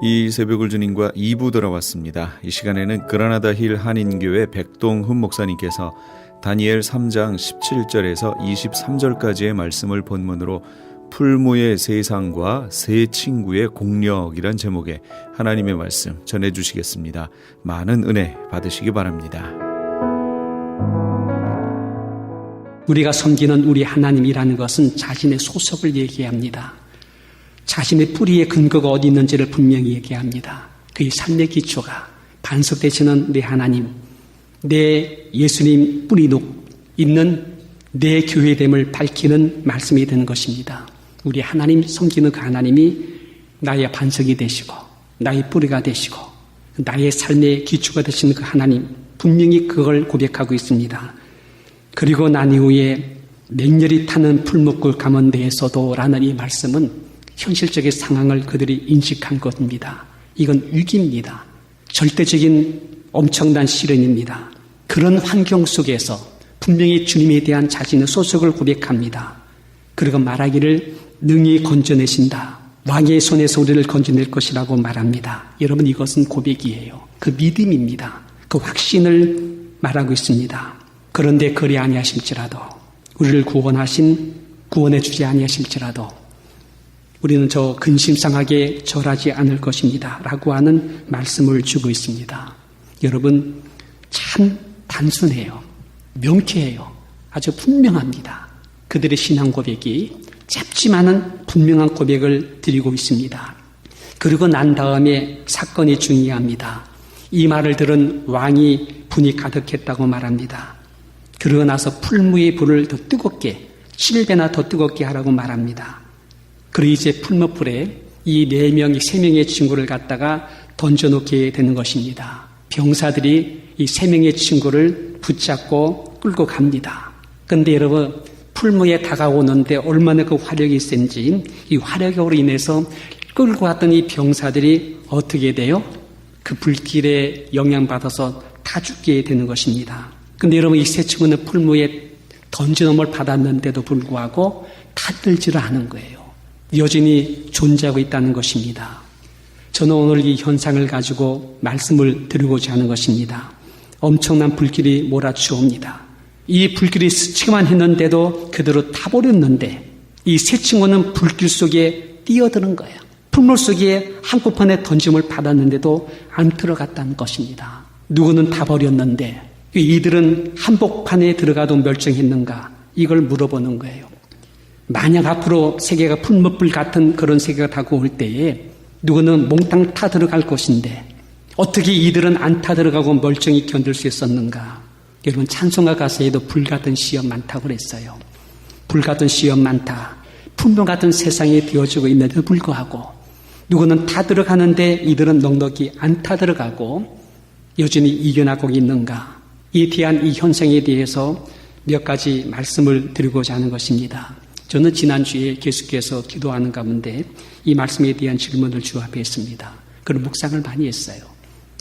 이 새벽을 주님과 2부 돌아왔습니다. 이 시간에는 그라나다 힐 한인교회 백동훈 목사님께서 다니엘 3장 17절에서 23절까지의 말씀을 본문으로 풀무의 세상과 새 친구의 공력이란 제목의 하나님의 말씀 전해주시겠습니다. 많은 은혜 받으시기 바랍니다. 우리가 섬기는 우리 하나님이라는 것은 자신의 소속을 얘기합니다. 자신의 뿌리의 근거가 어디 있는지를 분명히 얘기합니다. 그의 삶의 기초가 반석되시는 내 하나님, 내 예수님 뿌리 있는 내 교회됨을 밝히는 말씀이 되는 것입니다. 우리 하나님 섬기는 그 하나님이 나의 반석이 되시고 나의 뿌리가 되시고 나의 삶의 기초가 되시는 그 하나님, 분명히 그걸 고백하고 있습니다. 그리고 난 이후에 맹렬히 타는 풀목굴 가운데에서도 라는 이 말씀은 현실적인 상황을 그들이 인식한 것입니다. 이건 위기입니다. 절대적인 엄청난 시련입니다. 그런 환경 속에서 분명히 주님에 대한 자신의 소속을 고백합니다. 그리고 말하기를 능히 건져내신다. 왕의 손에서 우리를 건져낼 것이라고 말합니다. 여러분, 이것은 고백이에요. 그 믿음입니다. 그 확신을 말하고 있습니다. 그런데 그리 아니하실지라도, 우리를 구원해 주지 아니하실지라도 우리는 저 근심상하게 절하지 않을 것입니다 라고 하는 말씀을 주고 있습니다. 여러분, 참 단순해요. 명쾌해요. 아주 분명합니다. 그들의 신앙 고백이 짧지만은 분명한 고백을 드리고 있습니다. 그리고 난 다음에 사건이 중요합니다. 이 말을 들은 왕이 분이 가득했다고 말합니다. 그러고 나서 풀무의 불을 더 뜨겁게, 7배나 더 뜨겁게 하라고 말합니다. 그리고 이제 풀무불에 이 3명의 친구를 갖다가 던져놓게 되는 것입니다. 병사들이 이 3명의 친구를 붙잡고 끌고 갑니다. 그런데 여러분, 풀무에 다가오는데 얼마나 그 화력이 센지, 이 화력으로 인해서 끌고 갔던 이 병사들이 어떻게 돼요? 그 불길에 영향받아서 다 죽게 되는 것입니다. 그런데 여러분, 이 세 친구는 풀무에 던져놓음을 받았는데도 불구하고 다 들지를 않은 거예요. 여전히 존재하고 있다는 것입니다. 저는 오늘 이 현상을 가지고 말씀을 드리고자 하는 것입니다. 엄청난 불길이 몰아치옵니다. 이 불길이 스치기만 했는데도 그대로 타버렸는데 이 세 친구는 불길 속에 뛰어드는 거예요. 풀물 속에 한꺼번에 던짐을 받았는데도 안 들어갔다는 것입니다. 누구는 타버렸는데 이들은 한복판에 들어가도 멸종했는가? 이걸 물어보는 거예요. 만약 앞으로 세계가 풀무불 같은 그런 세계가 다가올 때에 누구는 몽땅 타 들어갈 것인데 어떻게 이들은 안 타 들어가고 멀쩡히 견딜 수 있었는가? 여러분, 찬송가 가사에도 불같은 시험 많다고 그랬어요. 불같은 시험 많다. 풍경 같은 세상에 되어지고 있는데도 불구하고 누구는 타 들어가는데 이들은 넉넉히 안 타 들어가고 여전히 이겨나가고 있는가? 이에 대한 이 현상에 대해서 몇 가지 말씀을 드리고자 하는 것입니다. 저는 지난주에 계속해서 기도하는 가운데 이 말씀에 대한 질문을 주 앞에 했습니다. 그런 묵상을 많이 했어요.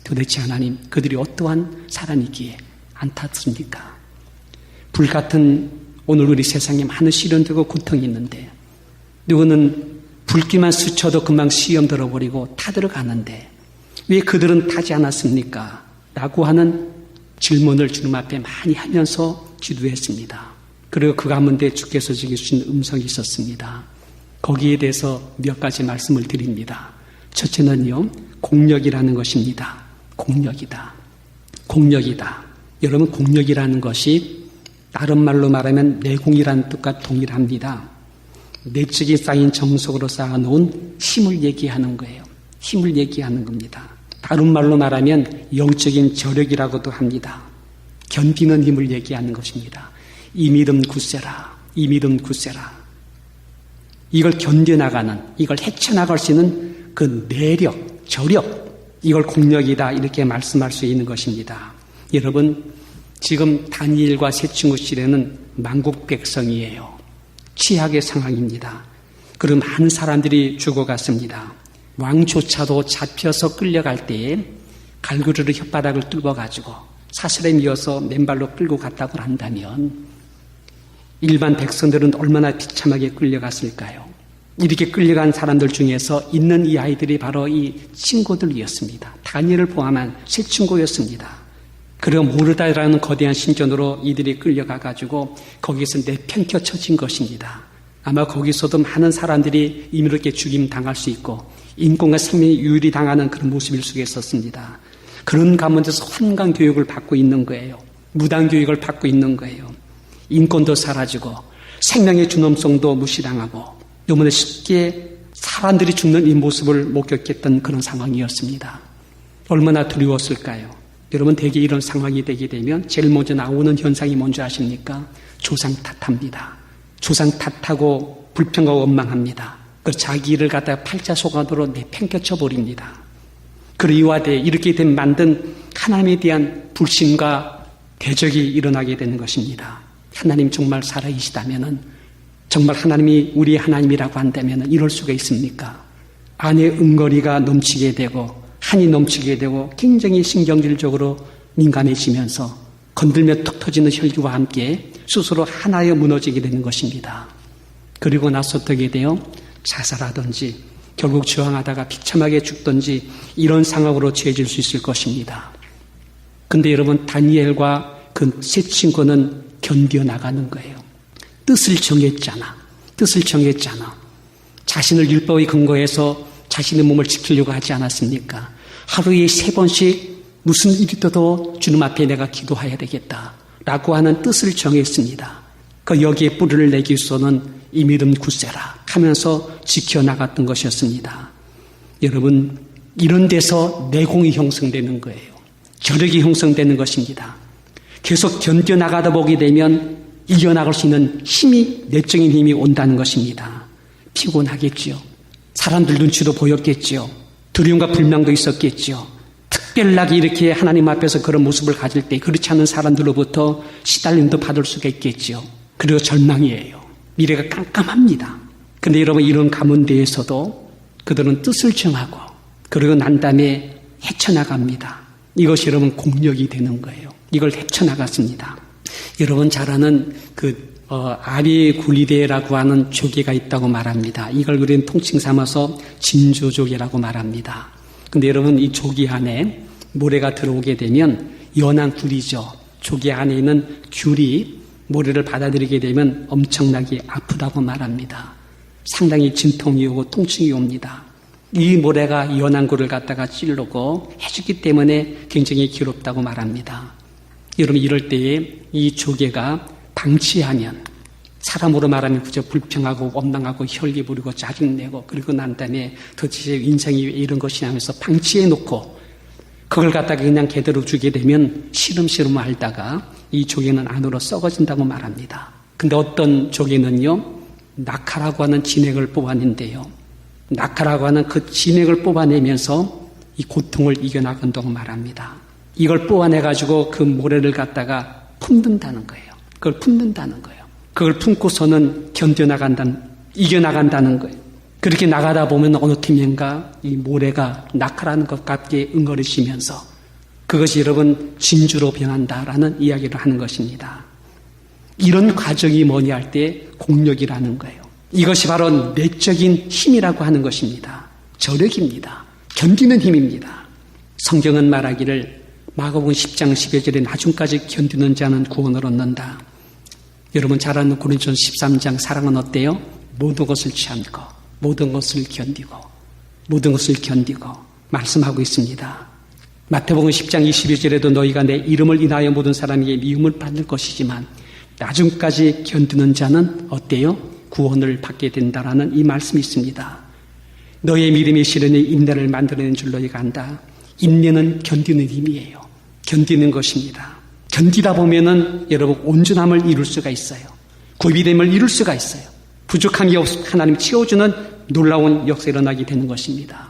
도대체 하나님, 그들이 어떠한 사람이기에 안 탔습니까? 불같은 오늘 우리 세상에 많은 시련되고 고통이 있는데 누구는 불길만 스쳐도 금방 시험 들어버리고 타들어가는데 왜 그들은 타지 않았습니까? 라고 하는 질문을 주님 앞에 많이 하면서 기도했습니다. 그리고 그 가운데 주께서 주신 음성이 있었습니다. 거기에 대해서 몇 가지 말씀을 드립니다. 첫째는요, 공력이라는 것입니다. 공력이다. 공력이다. 여러분, 공력이라는 것이 다른 말로 말하면 내공이라는 뜻과 동일합니다. 내적인 쌓인 정석으로 쌓아놓은 힘을 얘기하는 거예요. 힘을 얘기하는 겁니다. 다른 말로 말하면 영적인 저력이라고도 합니다. 견디는 힘을 얘기하는 것입니다. 이 믿음 굳세라. 이 믿음 굳세라. 이걸 견뎌나가는, 이걸 헤쳐나갈 수 있는 그 내력, 저력, 이걸 공력이다 이렇게 말씀할 수 있는 것입니다. 여러분, 지금 다니엘과 세 친구 시대는 만국 백성이에요. 취약의 상황입니다. 그리고 많은 사람들이 죽어갔습니다. 왕조차도 잡혀서 끌려갈 때에 갈고리로 혓바닥을 뚫어가지고 사슬에 미어서 맨발로 끌고 갔다고 한다면 일반 백성들은 얼마나 비참하게 끌려갔을까요? 이렇게 끌려간 사람들 중에서 있는 이 아이들이 바로 이 친구들이었습니다. 다니엘을 포함한 세 친구였습니다. 그리고 모르다라는 거대한 신전으로 이들이 끌려가가지고 거기서 내팽겨 쳐진 것입니다. 아마 거기서도 많은 사람들이 이렇게 죽임 당할 수 있고 인권과 생명이 유일히 당하는 그런 모습일 수가 있었습니다. 그런 가운데서 환강 교육을 받고 있는 거예요. 무당 교육을 받고 있는 거예요. 인권도 사라지고 생명의 존엄성도 무시당하고 너무나 쉽게 사람들이 죽는 이 모습을 목격했던 그런 상황이었습니다. 얼마나 두려웠을까요? 여러분, 대개 이런 상황이 되게 되면 제일 먼저 나오는 현상이 뭔지 아십니까? 조상 탓합니다. 조상 탓하고 불평하고 원망합니다. 그 자기 일을 갖다가 팔자소관으로 내팽개쳐 버립니다. 그 이와대 이렇게 된 만든 하나님에 대한 불신과 대적이 일어나게 되는 것입니다. 하나님 정말 살아계시다면은, 정말 하나님이 우리의 하나님이라고 한다면은 이럴 수가 있습니까? 안에 응거리가 넘치게 되고 한이 넘치게 되고 굉장히 신경질적으로 민감해지면서 건들면 툭 터지는 혈기와 함께 스스로 하나에 무너지게 되는 것입니다. 그리고 나서 어떻게 돼요? 자살하든지 결국 저항하다가 비참하게 죽든지 이런 상황으로 처해질 수 있을 것입니다. 근데 여러분, 다니엘과 그 세 친구는 견뎌나가는 거예요. 뜻을 정했잖아. 자신을 율법에 근거해서 자신의 몸을 지키려고 하지 않았습니까? 하루에 3번씩 무슨 일이 있어도 주님 앞에 내가 기도해야 되겠다라고 하는 뜻을 정했습니다. 그 여기에 뿌리를 내기 위해서는 이 믿음 굳세라 하면서 지켜나갔던 것이었습니다. 여러분, 이런 데서 내공이 형성되는 거예요. 저력이 형성되는 것입니다. 계속 견뎌나가다 보게 되면 이겨나갈 수 있는 힘이, 내적인 힘이 온다는 것입니다. 피곤하겠지요. 사람들 눈치도 보였겠지요. 두려움과 불명도 있었겠지요. 특별하게 이렇게 하나님 앞에서 그런 모습을 가질 때 그렇지 않은 사람들로부터 시달림도 받을 수가 있겠지요. 그리고 절망이에요. 미래가 깜깜합니다. 근데 여러분, 이런 가운데에서도 그들은 뜻을 정하고 그리고 난 다음에 헤쳐나갑니다. 이것이 여러분 공력이 되는 거예요. 이걸 헤쳐나갔습니다. 여러분 잘 아는 아비굴리데라고 하는 조개가 있다고 말합니다. 이걸 우리는 통칭 삼아서 진조조개라고 말합니다. 근데 여러분, 이 조개 안에 모래가 들어오게 되면 연한 굴이죠. 조개 안에 있는 귤이 모래를 받아들이게 되면 엄청나게 아프다고 말합니다. 상당히 진통이 오고 통증이 옵니다. 이 모래가 연한 굴을 갖다가 찌르고 해주기 때문에 굉장히 괴롭다고 말합니다. 여러분, 이럴 때에 이 조개가 방치하면, 사람으로 말하면 그저 불평하고 원망하고 혈기 부리고 짜증내고 그리고 난 다음에 도대체 인생이 왜 이런 것이냐 하면서 방치해 놓고 그걸 갖다가 그냥 그대로 주게 되면 시름시름 앓다가 이 조개는 안으로 썩어진다고 말합니다. 근데 어떤 조개는요, 낙하라고 하는 진액을 뽑아낸대요. 낙하라고 하는 그 진액을 뽑아내면서 이 고통을 이겨나간다고 말합니다. 이걸 뽑아내가지고 그 모래를 갖다가 품는다는 거예요. 그걸 품는다는 거예요. 그걸 품고서는 이겨나간다는 거예요. 그렇게 나가다 보면 어느 틈엔가 이 모래가 낙하라는 것 같게 응어리시면서 그것이 여러분 진주로 변한다라는 이야기를 하는 것입니다. 이런 과정이 뭐냐 할 때 공력이라는 거예요. 이것이 바로 내적인 힘이라고 하는 것입니다. 저력입니다. 견디는 힘입니다. 성경은 말하기를 마가복음 10장 12절에 나중까지 견디는 자는 구원을 얻는다. 여러분 잘 아는 고린도전서 13장 사랑은 어때요? 모든 것을 참고 모든 것을 견디고 말씀하고 있습니다. 마태복음 10장 22절에도 너희가 내 이름을 인하여 모든 사람에게 미움을 받을 것이지만 나중까지 견디는 자는 어때요? 구원을 받게 된다라는 이 말씀이 있습니다. 너의 믿음의 시련이 인내를 만들어낸 줄 너희가 안다. 인내는 견디는 힘이에요. 견디는 것입니다. 견디다 보면은 여러분 온전함을 이룰 수가 있어요. 구비됨을 이룰 수가 있어요. 부족함이 하나님 채워주는 놀라운 역사가 일어나게 되는 것입니다.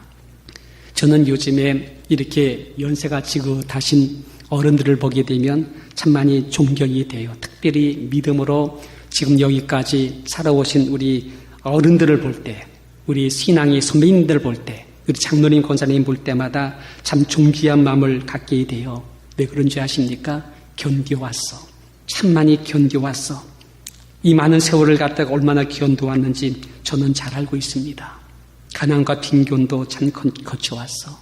저는 요즘에 이렇게 연세가 지긋하신 어른들을 보게 되면 참 많이 존경이 돼요. 특별히 믿음으로 지금 여기까지 살아오신 우리 어른들을 볼 때, 우리 신앙의 선배님들 볼 때, 우리 장로님, 권사님 볼 때마다 참 존귀한 마음을 갖게 돼요. 왜 그런지 아십니까? 견뎌왔어. 참 많이 견뎌왔어. 이 많은 세월을 갖다가 얼마나 견뎌왔는지 저는 잘 알고 있습니다. 가난과 빈곤도 참 거쳐왔어.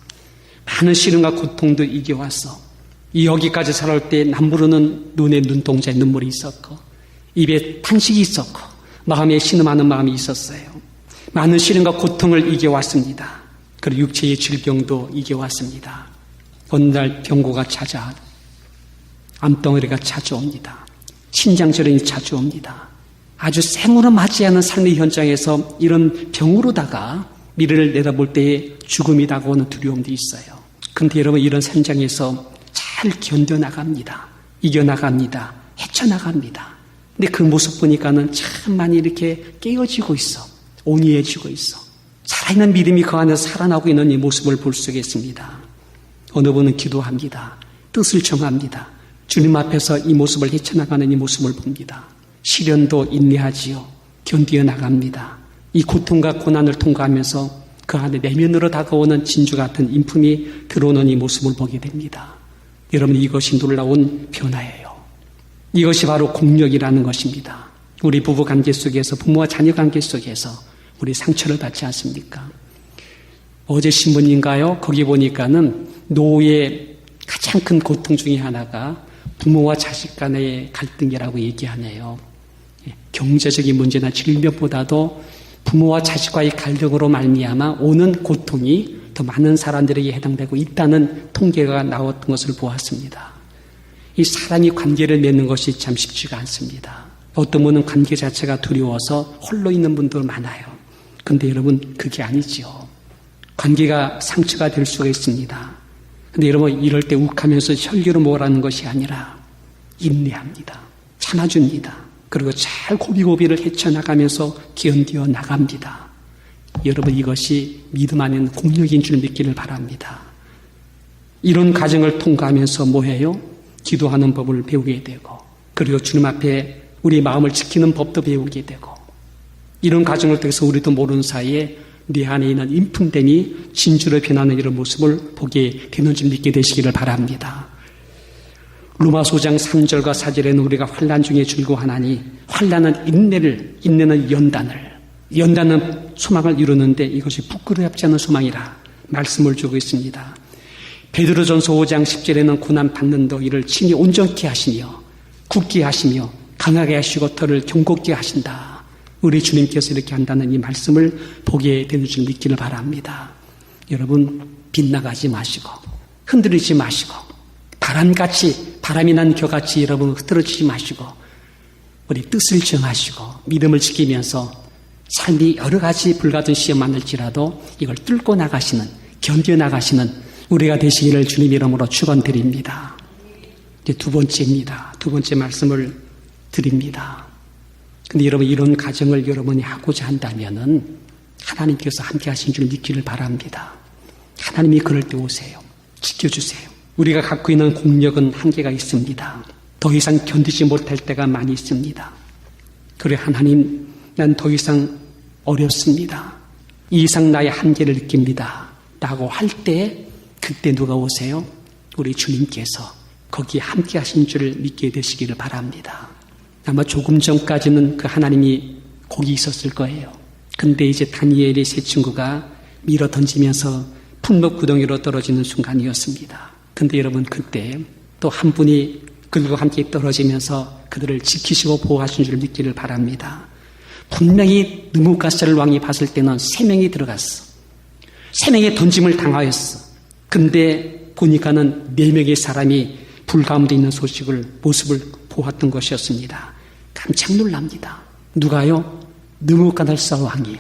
많은 시련과 고통도 이겨왔어. 여기까지 살아올 때 남부르는 눈에 눈동자에 눈물이 있었고, 입에 탄식이 있었고, 마음에 신음하는 마음이 있었어요. 많은 시련과 고통을 이겨왔습니다. 그리고 육체의 질병도 이겨왔습니다. 어느 날 병고가 찾아, 암덩어리가 찾아옵니다. 신장질환이 찾아옵니다. 아주 생으로 맞지 않은 삶의 현장에서 이런 병으로다가 미래를 내다볼 때에 죽음이 다가오는 두려움도 있어요. 근데 여러분, 이런 현장에서 잘 견뎌나갑니다. 이겨나갑니다. 헤쳐나갑니다. 근데 그 모습 보니까는 참 많이 이렇게 깨어지고 있어. 온유해지고 있어. 살아있는 믿음이 그 안에서 살아나고 있는 이 모습을 볼 수 있습니다. 어느 분은 기도합니다. 뜻을 정합니다. 주님 앞에서 이 모습을 헤쳐나가는 이 모습을 봅니다. 시련도 인내하지요. 견디어 나갑니다. 이 고통과 고난을 통과하면서 그 안에 내면으로 다가오는 진주 같은 인품이 들어오는 이 모습을 보게 됩니다. 여러분, 이것이 놀라운 변화예요. 이것이 바로 공력이라는 것입니다. 우리 부부 관계 속에서, 부모와 자녀 관계 속에서 우리 상처를 받지 않습니까? 어제 신문인가요? 거기 보니까는 노후의 가장 큰 고통 중에 하나가 부모와 자식 간의 갈등이라고 얘기하네요. 경제적인 문제나 질병보다도 부모와 자식과의 갈등으로 말미암아 오는 고통이 더 많은 사람들에게 해당되고 있다는 통계가 나왔던 것을 보았습니다. 이 사람이 관계를 맺는 것이 참 쉽지가 않습니다. 어떤 분은 관계 자체가 두려워서 홀로 있는 분도 많아요. 근데 여러분, 그게 아니지요. 관계가 상처가 될 수가 있습니다. 근데 여러분, 이럴 때 욱하면서 혈기로 뭐라는 것이 아니라 인내합니다. 참아줍니다. 그리고 잘 고비고비를 헤쳐나가면서 견디어 나갑니다. 여러분, 이것이 믿음 안에는 공력인 줄 믿기를 바랍니다. 이런 과정을 통과하면서 뭐해요? 기도하는 법을 배우게 되고, 그리고 주님 앞에 우리 마음을 지키는 법도 배우게 되고, 이런 과정을 통해서 우리도 모르는 사이에 내 안에 있는 인품됨이 진주로 변하는 이런 모습을 보게 되는 줄 믿게 되시기를 바랍니다. 로마서 5장 3절과 4절에는 우리가 환난 중에 즐거워하나니, 환난은 인내는 연단은 소망을 이루는데 이것이 부끄럽지 않은 소망이라 말씀을 주고 있습니다. 베드로전서 5장 10절에는 고난 받는 너희를 친히 온전케 하시며 굳게 하시며 강하게 하시고 털을 경고케 하신다. 우리 주님께서 이렇게 한다는 이 말씀을 보게 되는 줄 믿기를 바랍니다. 여러분, 빗나가지 마시고 흔들리지 마시고 바람이 난 겨같이 여러분 흐트러지지 마시고 우리 뜻을 정하시고 믿음을 지키면서 삶이 여러 가지 불같은 시험 만날지라도 이걸 뚫고 나가시는, 견뎌 나가시는 우리가 되시기를 주님 이름으로 축원드립니다. 이제 두 번째입니다. 두 번째 말씀을 드립니다. 근데 여러분, 이런 가정을 여러분이 하고자 한다면은 하나님께서 함께 하신 줄 믿기를 바랍니다. 하나님이 그럴 때 오세요. 지켜주세요. 우리가 갖고 있는 공력은 한계가 있습니다. 더 이상 견디지 못할 때가 많이 있습니다. 그래, 하나님, 난 더 이상 어렵습니다. 이 이상 나의 한계를 느낍니다. 라고 할 때, 그때 누가 오세요? 우리 주님께서 거기에 함께 하신 줄을 믿게 되시기를 바랍니다. 아마 조금 전까지는 그 하나님이 거기 있었을 거예요. 근데 이제 다니엘의 세 친구가 밀어 던지면서 풍력 구덩이로 떨어지는 순간이었습니다. 근데 여러분, 그때 또 한 분이 그들과 함께 떨어지면서 그들을 지키시고 보호하신 줄 믿기를 바랍니다. 분명히 느부갓네살 왕이 봤을 때는 3명이 들어갔어. 3명의 던짐을 당하였어. 근데 보니까는 4명의 사람이 불 가운데 있는 모습을 보았던 것이었습니다. 깜짝 놀랍니다. 누가요? 느부갓네살 왕이,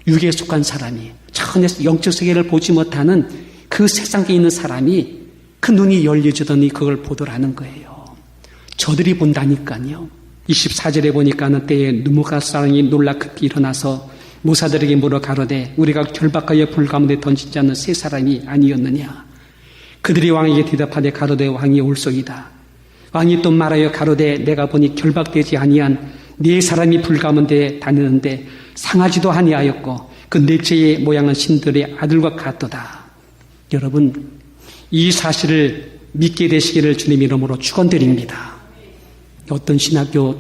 육에 속한 사람이, 전혀 영적 세계를 보지 못하는 그 세상에 있는 사람이 그 눈이 열려지더니 그걸 보더라는 거예요. 저들이 본다니까요. 24절에 보니까는 때에 느부갓네살 왕이 놀라 급히 일어나서 모사들에게 물어 가로되 우리가 결박하여 불 가운데 던진 자는 3사람이 아니었느냐. 그들이 왕에게 대답하되 가로되 왕이 올소이다. 왕이 또 말하여 가로되 내가 보니 결박되지 아니한 4사람이 불 가운데 다니는데 상하지도 아니하였고 그 넷째의 모양은 신들의 아들과 같도다. 여러분, 이 사실을 믿게 되시기를 주님 이름으로 축원드립니다. 어떤 신학교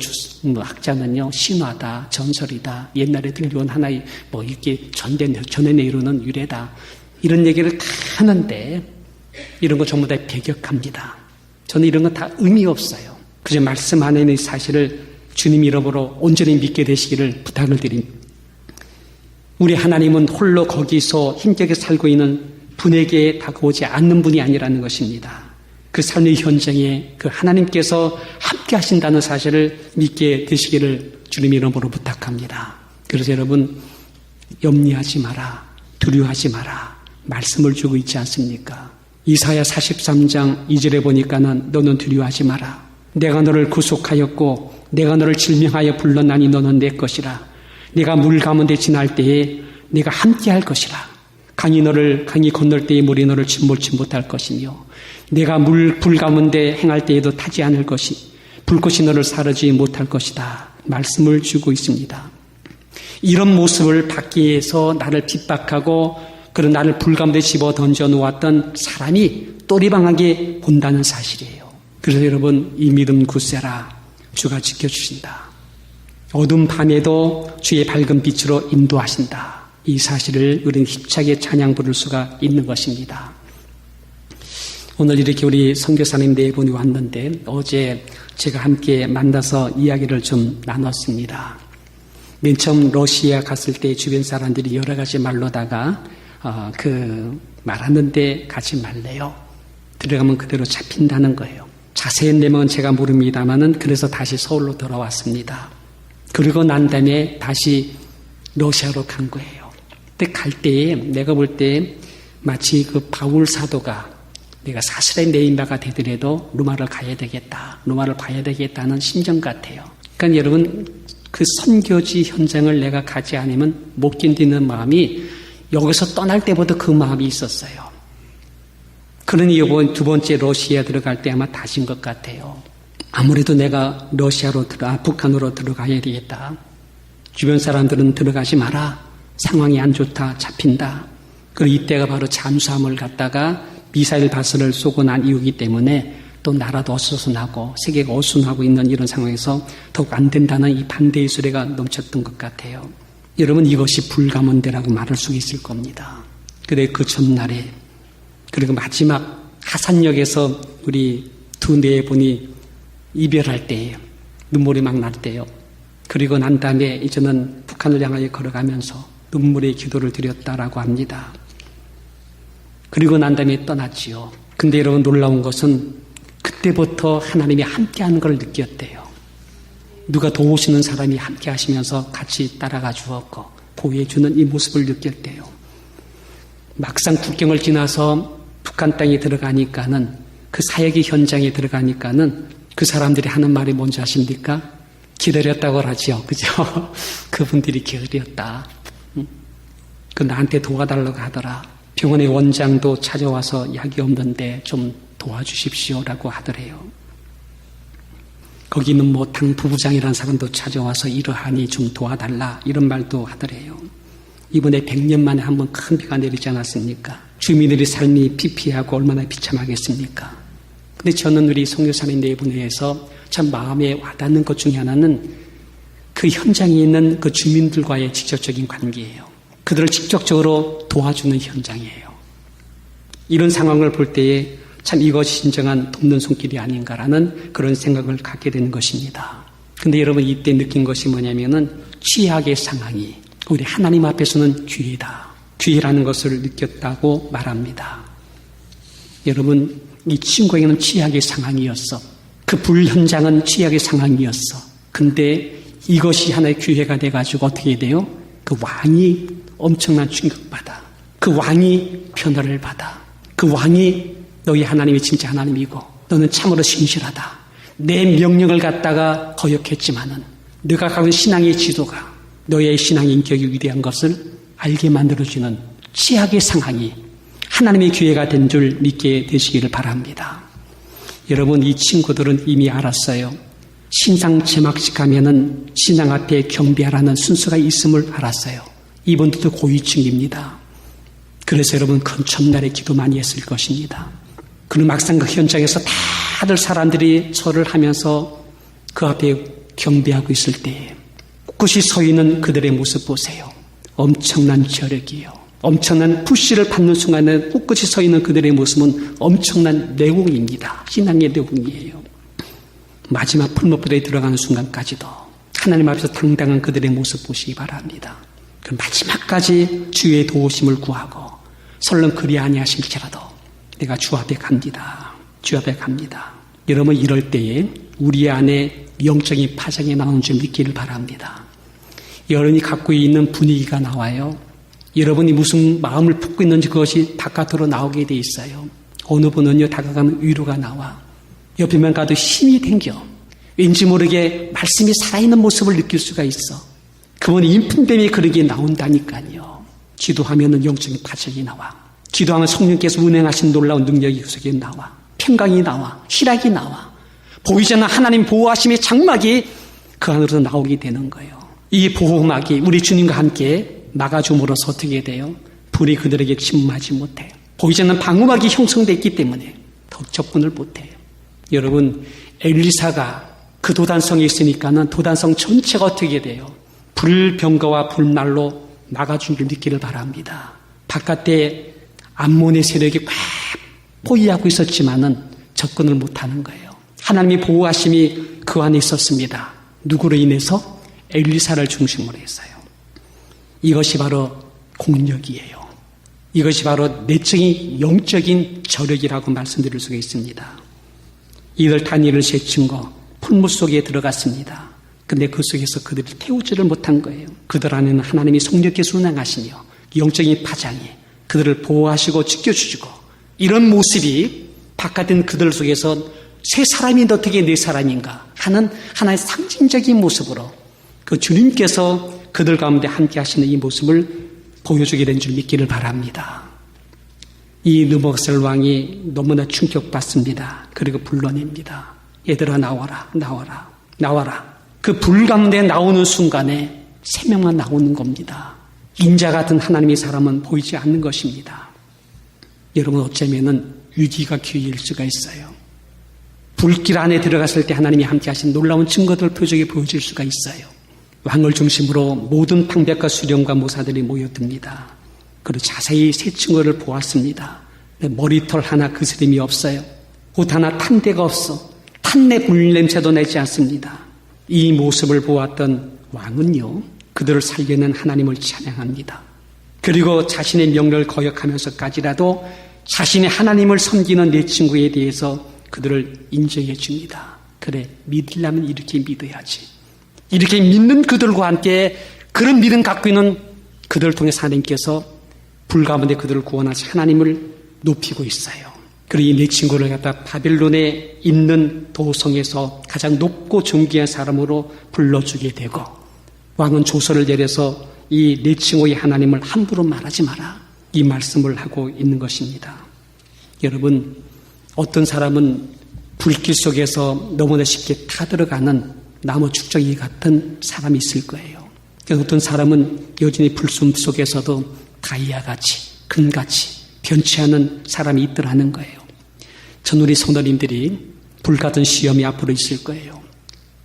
학자는요, 신화다, 전설이다, 옛날에 들려온 하나의 이렇게 전해 내려오는 유래다. 이런 얘기를 다 하는데, 이런 거 전부 다 배격합니다. 저는 이런 건 다 의미 없어요. 그저 말씀 안에 있는 사실을 주님 이름으로 온전히 믿게 되시기를 부탁을 드립니다. 우리 하나님은 홀로 거기서 힘들게 살고 있는 분에게 다가오지 않는 분이 아니라는 것입니다. 그 삶의 현장에 그 하나님께서 함께 하신다는 사실을 믿게 되시기를 주님 이름으로 부탁합니다. 그래서 여러분, 염려하지 마라, 두려워하지 마라, 말씀을 주고 있지 않습니까? 이사야 43장 2절에 보니까는 너는 두려워하지 마라. 내가 너를 구속하였고 내가 너를 질명하여 불렀나니 너는 내 것이라. 네가 물 가운데 지날 때에 네가 함께할 것이라. 강이 건널 때에 물이 너를 침몰치 못할 것이며 네가 불 가운데 행할 때에도 타지 않을 것이 불꽃이 너를 사르지 못할 것이다. 말씀을 주고 있습니다. 이런 모습을 받기 위해서 나를 핍박하고 그런 나를 불 가운데 집어 던져 놓았던 사람이 또리방하게 본다는 사실이에요. 그래서 여러분, 이 믿음 굳세라. 주가 지켜주신다. 어두운 밤에도 주의 밝은 빛으로 인도하신다. 이 사실을 우리는 힘차게 찬양 부를 수가 있는 것입니다. 오늘 이렇게 우리 선교사님 네 분이 왔는데 어제 제가 함께 만나서 이야기를 좀 나눴습니다. 맨 처음 러시아 갔을 때 주변 사람들이 여러 가지 말로다가 말하는데 가지 말래요. 들어가면 그대로 잡힌다는 거예요. 자세한 내용은 제가 모릅니다만은 그래서 다시 서울로 돌아왔습니다. 그리고 난 다음에 다시 러시아로 간 거예요. 근데 갈 때에 내가 볼 때 마치 그 바울 사도가 내가 사슬의 메인바가 되더라도 로마를 가야 되겠다, 로마를 봐야 되겠다는 심정 같아요. 그러니까 여러분, 그 선교지 현장을 내가 가지 않으면 못 견디는 마음이 여기서 떠날 때부터 그 마음이 있었어요. 그러니 이번 두 번째 러시아 들어갈 때 아마 다신 것 같아요. 아무래도 내가 북한으로 들어가야 되겠다. 주변 사람들은 들어가지 마라. 상황이 안 좋다. 잡힌다. 그리고 이때가 바로 잠수함을 갔다가 미사일 발사를 쏘고 난 이후이기 때문에 또 나라도 어수선하고 세계가 어수선하고 있는 이런 상황에서 더욱 안 된다는 이 반대의 소리가 넘쳤던 것 같아요. 여러분, 이것이 불가문대라고 말할 수 있을 겁니다. 그래 그 전날에 그리고 마지막 하산역에서 우리 두 네 분이 이별할 때예요. 눈물이 막 날 때요. 그리고 난 다음에 이제는 북한을 향하여 걸어가면서 눈물의 기도를 드렸다라고 합니다. 그리고 난 다음에 떠났지요. 근데 여러분, 놀라운 것은 그때부터 하나님이 함께하는 걸 느꼈대요. 누가 도우시는 사람이 함께 하시면서 같이 따라가 주었고 보호해주는 이 모습을 느꼈대요. 막상 국경을 지나서 북한 땅에 들어가니까는 그 사역의 현장에 들어가니까는 그 사람들이 하는 말이 뭔지 아십니까? 기다렸다고 하죠. 그죠? 그분들이 기다렸다. 그 나한테 도와달라고 하더라. 병원의 원장도 찾아와서 약이 없는데 좀 도와주십시오라고 하더래요. 거기는 당 부부장이라는 사람도 찾아와서 이러하니 좀 도와달라 이런 말도 하더래요. 이번에 100년 만에 한번 큰 비가 내리지 않았습니까? 주민들의 삶이 피폐하고 얼마나 비참하겠습니까? 근데 저는 우리 선교사님 네 분에 의해서 참 마음에 와닿는 것 중에 하나는 그 현장에 있는 그 주민들과의 직접적인 관계예요. 그들을 직접적으로 도와주는 현장이에요. 이런 상황을 볼 때에 참 이것이 진정한 돕는 손길이 아닌가라는 그런 생각을 갖게 되는 것입니다. 근데 여러분, 이때 느낀 것이 뭐냐면은 취약의 상황이 우리 하나님 앞에서는 귀해다. 귀해라는 것을 느꼈다고 말합니다. 여러분, 이 친구에게는 취약의 상황이었어. 그 불 현장은 취약의 상황이었어. 근데 이것이 하나의 기회가 돼가지고 어떻게 돼요? 그 왕이 엄청난 충격받아. 그 왕이 변화를 받아. 그 왕이 너희 하나님이 진짜 하나님이고 너는 참으로 신실하다. 내 명령을 갖다가 거역했지만은 네가 가진 신앙의 지도가 너의 신앙의 인격이 위대한 것을 알게 만들어주는 취약의 상황이 하나님의 기회가 된 줄 믿게 되시기를 바랍니다. 여러분, 이 친구들은 이미 알았어요. 신상 제막식 가면은 신앙 앞에 경배하라는 순서가 있음을 알았어요. 이분들도 고위층입니다. 그래서 여러분, 큰 첫날에 기도 많이 했을 것입니다. 그리고 막상 그 현장에서 다들 사람들이 절을 하면서 그 그 앞에 경배하고 있을 때 꿋꿋이 서 있는 그들의 모습 보세요. 엄청난 저력이에요. 엄청난 푸시를 받는 순간에 꿋꿋이 서 있는 그들의 모습은 엄청난 내공입니다. 신앙의 내공이에요. 마지막 풀무불에 들어가는 순간까지도 하나님 앞에서 당당한 그들의 모습 보시기 바랍니다. 그 마지막까지 주의 도우심을 구하고 설령 그리 아니하실지라도 내가 주 앞에 갑니다. 주 앞에 갑니다. 여러분 이럴 때에 우리 안에 영적인 파장이 나오는 줄 믿기를 바랍니다. 여러분이 갖고 있는 분위기가 나와요. 여러분이 무슨 마음을 품고 있는지 그것이 바깥으로 나오게 돼 있어요. 어느 분은요 다가가면 위로가 나와. 옆에만 가도 힘이 댕겨. 왠지 모르게 말씀이 살아있는 모습을 느낄 수가 있어. 그분의 인품됨이 그러게 나온다니까요. 기도하면은 영적인 파장이 나와. 기도하면 성령께서 운행하신 놀라운 능력이 그 속에 나와. 평강이 나와. 희락이 나와. 보이지 않는 하나님 보호하심의 장막이 그 안으로 나오게 되는 거예요. 이 보호막이 우리 주님과 함께 막아줌으로써 어떻게 돼요? 불이 그들에게 침몰하지 못해요. 보이지 않는 방어막이 형성되어 있기 때문에 더욱 접근을 못해요. 여러분 엘리사가 그 도단성에 있으니까는 도단성 전체가 어떻게 돼요? 불병거와 불날로 막아준 줄 믿기를 바랍니다. 바깥에 암몬의 세력이 꽉 포위하고 있었지만은 접근을 못하는 거예요. 하나님의 보호하심이 그 안에 있었습니다. 누구로 인해서? 엘리사를 중심으로 했어요. 이것이 바로 공력이에요. 이것이 바로 내적인 영적인 저력이라고 말씀드릴 수가 있습니다. 이들 다니엘을 제친거 풀무 속에 들어갔습니다. 근데 그 속에서 그들이 태우지를 못한 거예요. 그들 안에는 하나님이 성령께서 운행하시며 영적인 파장이 그들을 보호하시고 지켜주시고 이런 모습이 바깥인 그들 속에서 세 사람인데 어떻게 네 사람인가 하는 하나의 상징적인 모습으로 그 주님께서 그들 가운데 함께 하시는 이 모습을 보여주게 된 줄 믿기를 바랍니다. 이 느부갓네살 왕이 너무나 충격받습니다. 그리고 불러냅니다. 얘들아 나와라 나와라 나와라. 그 불 가운데 나오는 순간에 세 명만 나오는 겁니다. 인자 같은 하나님의 사람은 보이지 않는 것입니다. 여러분 어쩌면은 위기가 기회일 수가 있어요. 불길 안에 들어갔을 때 하나님이 함께 하신 놀라운 증거들 표적이 보여질 수가 있어요. 왕을 중심으로 모든 방백과 수령과 모사들이 모여듭니다. 그리고 자세히 세 층을 보았습니다. 머리털 하나 그스림이 없어요. 옷 하나 탄 데가 없어. 탄내 물냄새도 내지 않습니다. 이 모습을 보았던 왕은요, 그들을 살려낸 하나님을 찬양합니다. 그리고 자신의 명령을 거역하면서까지라도 자신의 하나님을 섬기는 내 친구에 대해서 그들을 인정해 줍니다. 그래, 믿으려면 이렇게 믿어야지. 이렇게 믿는 그들과 함께 그런 믿음 갖고 있는 그들을 통해 하나님께서 불 가운데 그들을 구원하신 하나님을 높이고 있어요. 그리고 이 내 친구를 갖다 바벨론에 있는 도성에서 가장 높고 존귀한 사람으로 불러주게 되고 왕은 조서를 내려서 이 내 친구의 하나님을 함부로 말하지 마라. 이 말씀을 하고 있는 것입니다. 여러분 어떤 사람은 불길 속에서 너무나 쉽게 타들어가는 나무 축적이 같은 사람이 있을 거예요. 어떤 사람은 여전히 불순 속에서도 다이아같이 금같이 변치 않은 사람이 있더라는 거예요. 전 우리 성도님들이 불같은 시험이 앞으로 있을 거예요.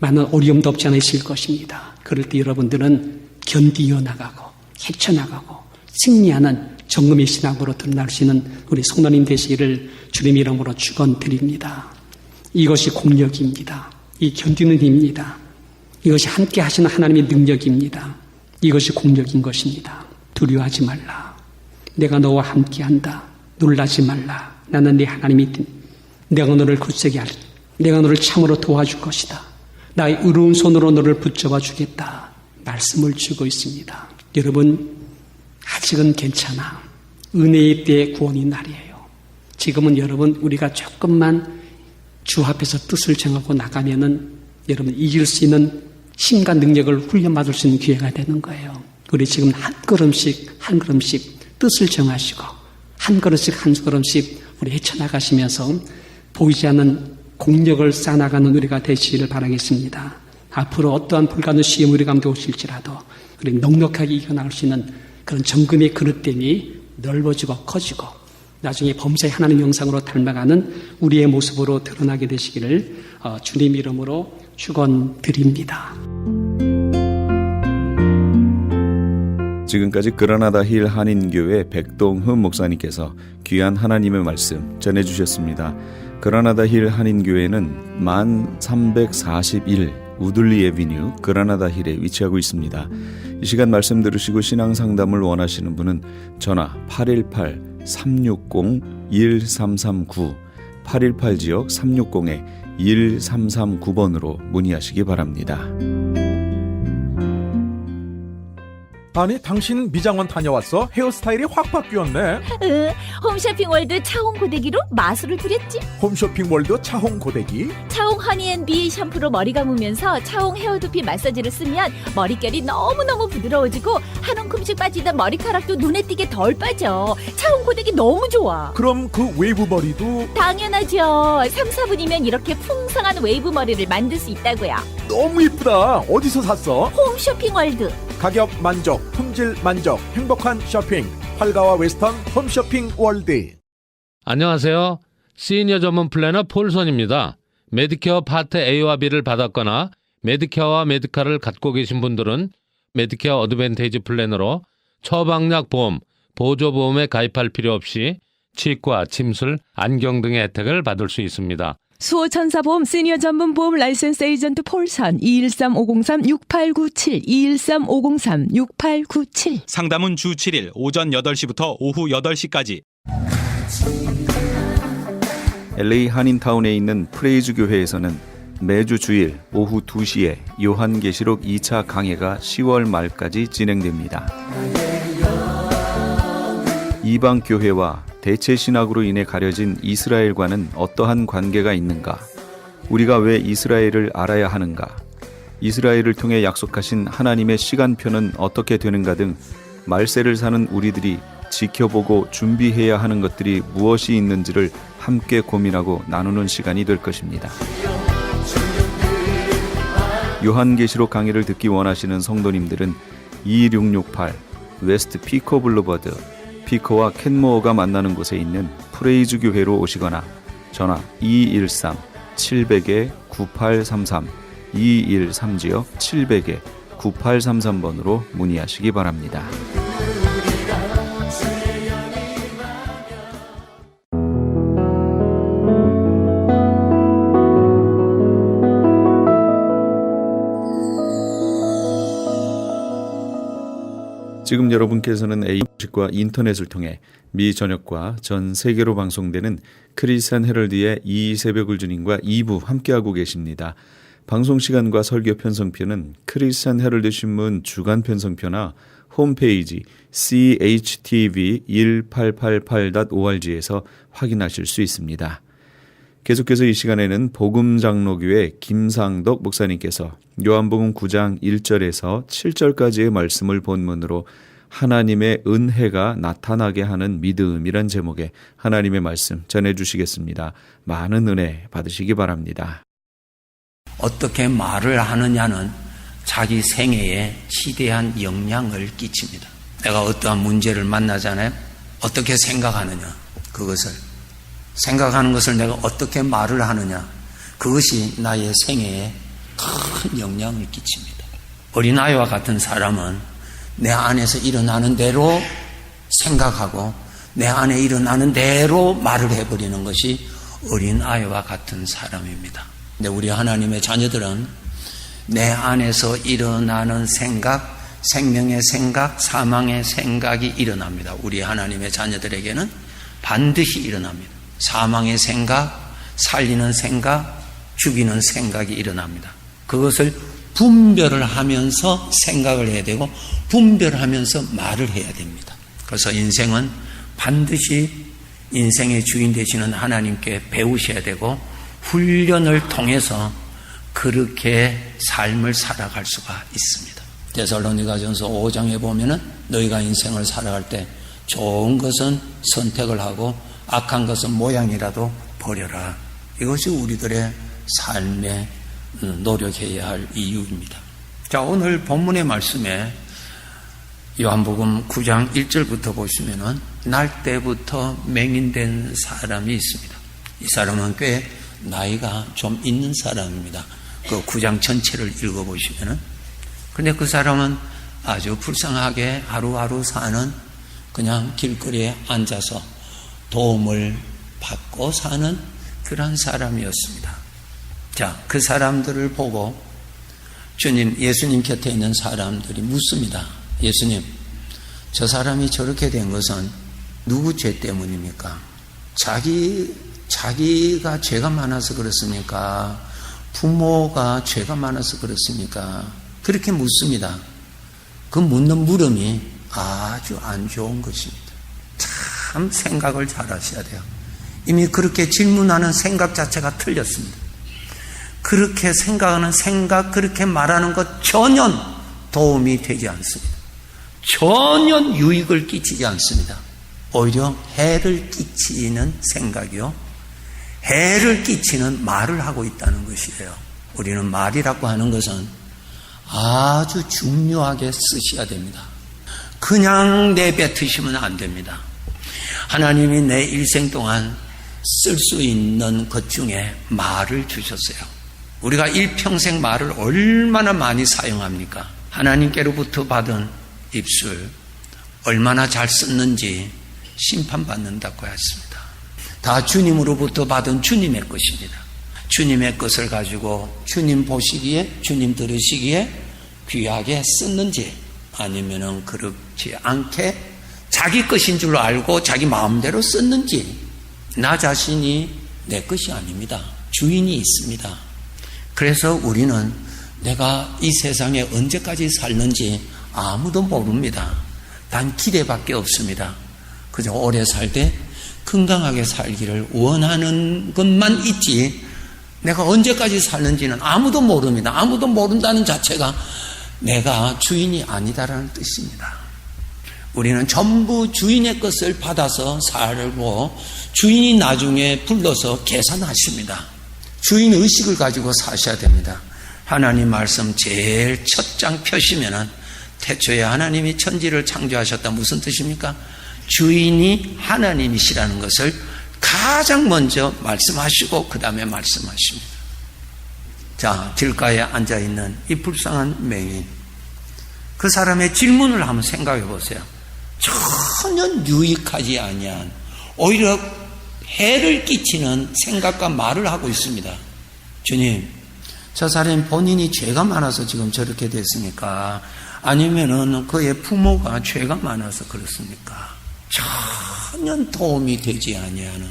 많은 어려움도 없지 않아 있을 것입니다. 그럴 때 여러분들은 견디어 나가고 헤쳐나가고 승리하는 정금의 신앙으로 드러나시는 우리 성도님 되시기를 주님 이름으로 축원드립니다. 이것이 공력입니다. 이 견디는 힘입니다. 이것이 함께 하시는 하나님의 능력입니다. 이것이 공력인 것입니다. 두려워하지 말라. 내가 너와 함께한다. 놀라지 말라. 나는 네 하나님이 내가 너를 굳세게 하리. 내가 너를 참으로 도와줄 것이다. 나의 의로운 손으로 너를 붙잡아 주겠다. 말씀을 주고 있습니다. 여러분 아직은 괜찮아. 은혜의 때의 구원의 날이에요. 지금은 여러분 우리가 조금만 주 앞에서 뜻을 정하고 나가면은 여러분 이길 수 있는 힘과 능력을 훈련받을 수 있는 기회가 되는 거예요. 우리 지금 한 걸음씩 한 걸음씩 뜻을 정하시고 한 걸음씩 한 걸음씩 우리 헤쳐나가시면서 보이지 않는 공력을 쌓아나가는 우리가 되시기를 바라겠습니다. 앞으로 어떠한 불가능 시험 우리 가운데 오실지라도 우리 넉넉하게 이겨나갈 수 있는 그런 정금의 그릇됨이 넓어지고 커지고 나중에 범사의 하나님 형상으로 닮아가는 우리의 모습으로 드러나게 되시기를 주님 이름으로 축원드립니다. 지금까지 그라나다 힐 한인교회 백동흠 목사님께서 귀한 하나님의 말씀 전해주셨습니다. 그라나다 힐 한인교회는 1341 우들리 에비뉴 그라나다 힐에 위치하고 있습니다. 이 시간 말씀 들으시고 신앙상담을 원하시는 분은 전화 818-360-1339 818지역 360-1339번으로 문의하시기 바랍니다. 아니 당신 미장원 다녀왔어? 헤어스타일이 확 바뀌었네. 홈쇼핑 월드 차홍 고데기로 마술을 부렸지. 홈쇼핑 월드 차홍 고데기. 차홍 허니앤비 샴푸로 머리 감으면서 차홍 헤어두피 마사지를 쓰면 머릿결이 너무너무 부드러워지고 한 움큼씩 빠지던 머리카락도 눈에 띄게 덜 빠져. 차홍 고데기 너무 좋아. 그럼 그 웨이브 머리도 당연하죠. 3, 4분이면 이렇게 풍성한 웨이브 머리를 만들 수 있다고요. 너무 이쁘다. 어디서 샀어? 홈쇼핑 월드. 가격 만족, 품질 만족, 행복한 쇼핑. 팔가와 웨스턴 홈쇼핑 월드. 안녕하세요. 시니어 전문 플래너 폴선입니다. 메디케어 파트 A와 B를 받았거나 메디케어와 메디카를 갖고 계신 분들은 메디케어 어드밴테이지 플래너로 처방약 보험, 보조보험에 가입할 필요 없이 치과, 침술, 안경 등의 혜택을 받을 수 있습니다. 수호천사보험 시니어 전문 보험 라이센스 에이전트 폴선 213-503-6897 213-503-6897 상담은 주 7일 오전 8시부터 오후 8시까지. LA 한인타운에 있는 프레이즈 교회에서는 매주 주일 오후 2시에 요한계시록 2차 강해가 10월 말까지 진행됩니다. 이방 교회와 대체 신학으로 인해 가려진 이스라엘과는 어떠한 관계가 있는가? 우리가 왜 이스라엘을 알아야 하는가? 이스라엘을 통해 약속하신 하나님의 시간표는 어떻게 되는가 등 말세를 사는 우리들이 지켜보고 준비해야 하는 것들이 무엇이 있는지를 함께 고민하고 나누는 시간이 될 것입니다. 요한계시록 강의를 듣기 원하시는 성도님들은 2668 웨스트 피코 블루버드 피커와 켄모어가 만나는 곳에 있는 프레이즈 교회로 오시거나 전화 213-700-9833 213-700-9833번으로 문의하시기 바랍니다. 지금 여러분께서는 A식과 인터넷을 통해 미 전역과 전 세계로 방송되는 크리스찬 헤럴드의 이 새벽을 주님과 2부 함께하고 계십니다. 방송 시간과 설교 편성표는 크리스찬 헤럴드 신문 주간 편성표나 홈페이지chtv1888.org에서 확인하실 수 있습니다. 계속해서 이 시간에는 복음장로교회 김상덕 목사님께서 요한복음 9장 1절에서 7절까지의 말씀을 본문으로 하나님의 은혜가 나타나게 하는 믿음이란 제목의 하나님의 말씀 전해주시겠습니다. 많은 은혜 받으시기 바랍니다. 어떻게 말을 하느냐는 자기 생애에 지대한 영향을 끼칩니다. 내가 어떠한 문제를 만나잖아요. 어떻게 생각하느냐, 그것을 생각하는 것을 내가 어떻게 말을 하느냐, 그것이 나의 생애에 큰 영향을 끼칩니다. 어린아이와 같은 사람은 내 안에서 일어나는 대로 생각하고 내 안에 일어나는 대로 말을 해버리는 것이 어린아이와 같은 사람입니다. 근데 우리 하나님의 자녀들은 내 안에서 일어나는 생각, 생명의 생각, 사망의 생각이 일어납니다. 우리 하나님의 자녀들에게는 반드시 일어납니다. 사망의 생각, 살리는 생각, 죽이는 생각이 일어납니다. 그것을 분별을 하면서 생각을 해야 되고 분별하면서 말을 해야 됩니다. 그래서 인생은 반드시 인생의 주인 되시는 하나님께 배우셔야 되고 훈련을 통해서 그렇게 삶을 살아갈 수가 있습니다. 데살로니가전서 5장에 보면은 너희가 인생을 살아갈 때 좋은 것은 선택을 하고 악한 것은 모양이라도 버려라. 이것이 우리들의 삶에 노력해야 할 이유입니다. 자, 오늘 본문의 말씀에 요한복음 9장 1절부터 보시면은 날 때부터 맹인된 사람이 있습니다. 이 사람은 꽤 나이가 좀 있는 사람입니다. 그 9장 전체를 읽어보시면은. 근데 그 사람은 아주 불쌍하게 하루하루 사는, 그냥 길거리에 앉아서 도움을 받고 사는 그런 사람이었습니다. 자, 그 사람들을 보고 예수님 곁에 있는 사람들이 묻습니다. 예수님, 저 사람이 저렇게 된 것은 누구 죄 때문입니까? 자기가 죄가 많아서 그렇습니까? 부모가 죄가 많아서 그렇습니까? 그렇게 묻습니다. 그 묻는 물음이 아주 안 좋은 것입니다. 참 생각을 잘 하셔야 돼요. 이미 그렇게 질문하는 생각 자체가 틀렸습니다. 그렇게 생각하는 생각, 그렇게 말하는 것 전혀 도움이 되지 않습니다. 전혀 유익을 끼치지 않습니다. 오히려 해를 끼치는 생각이요, 해를 끼치는 말을 하고 있다는 것이에요. 우리는 말이라고 하는 것은 아주 중요하게 쓰셔야 됩니다. 그냥 내뱉으시면 안 됩니다. 하나님이 내 일생 동안 쓸 수 있는 것 중에 말을 주셨어요. 우리가 일평생 말을 얼마나 많이 사용합니까? 하나님께로부터 받은 입술 얼마나 잘 썼는지 심판받는다고 했습니다. 다 주님으로부터 받은 주님의 것입니다. 주님의 것을 가지고 주님 보시기에, 주님 들으시기에 귀하게 썼는지, 아니면은 그렇지 않게 자기 것인 줄 알고 자기 마음대로 썼는지. 나 자신이 내 것이 아닙니다. 주인이 있습니다. 그래서 우리는 내가 이 세상에 언제까지 살는지 아무도 모릅니다. 단 기대밖에 없습니다. 그저 오래 살되 건강하게 살기를 원하는 것만 있지, 내가 언제까지 살는지는 아무도 모릅니다. 아무도 모른다는 자체가 내가 주인이 아니다라는 뜻입니다. 우리는 전부 주인의 것을 받아서 살고, 주인이 나중에 불러서 계산하십니다. 주인 의식을 가지고 사셔야 됩니다. 하나님 말씀 제일 첫 장 펴시면은, 태초에 하나님이 천지를 창조하셨다. 무슨 뜻입니까? 주인이 하나님이시라는 것을 가장 먼저 말씀하시고 그 다음에 말씀하십니다. 자, 길가에 앉아있는 이 불쌍한 맹인, 그 사람의 질문을 한번 생각해 보세요. 전혀 유익하지 아니한, 오히려 해를 끼치는 생각과 말을 하고 있습니다. 주님, 저 사람이 본인이 죄가 많아서 지금 저렇게 됐습니까? 아니면은 그의 부모가 죄가 많아서 그렇습니까? 전혀 도움이 되지 아니하는,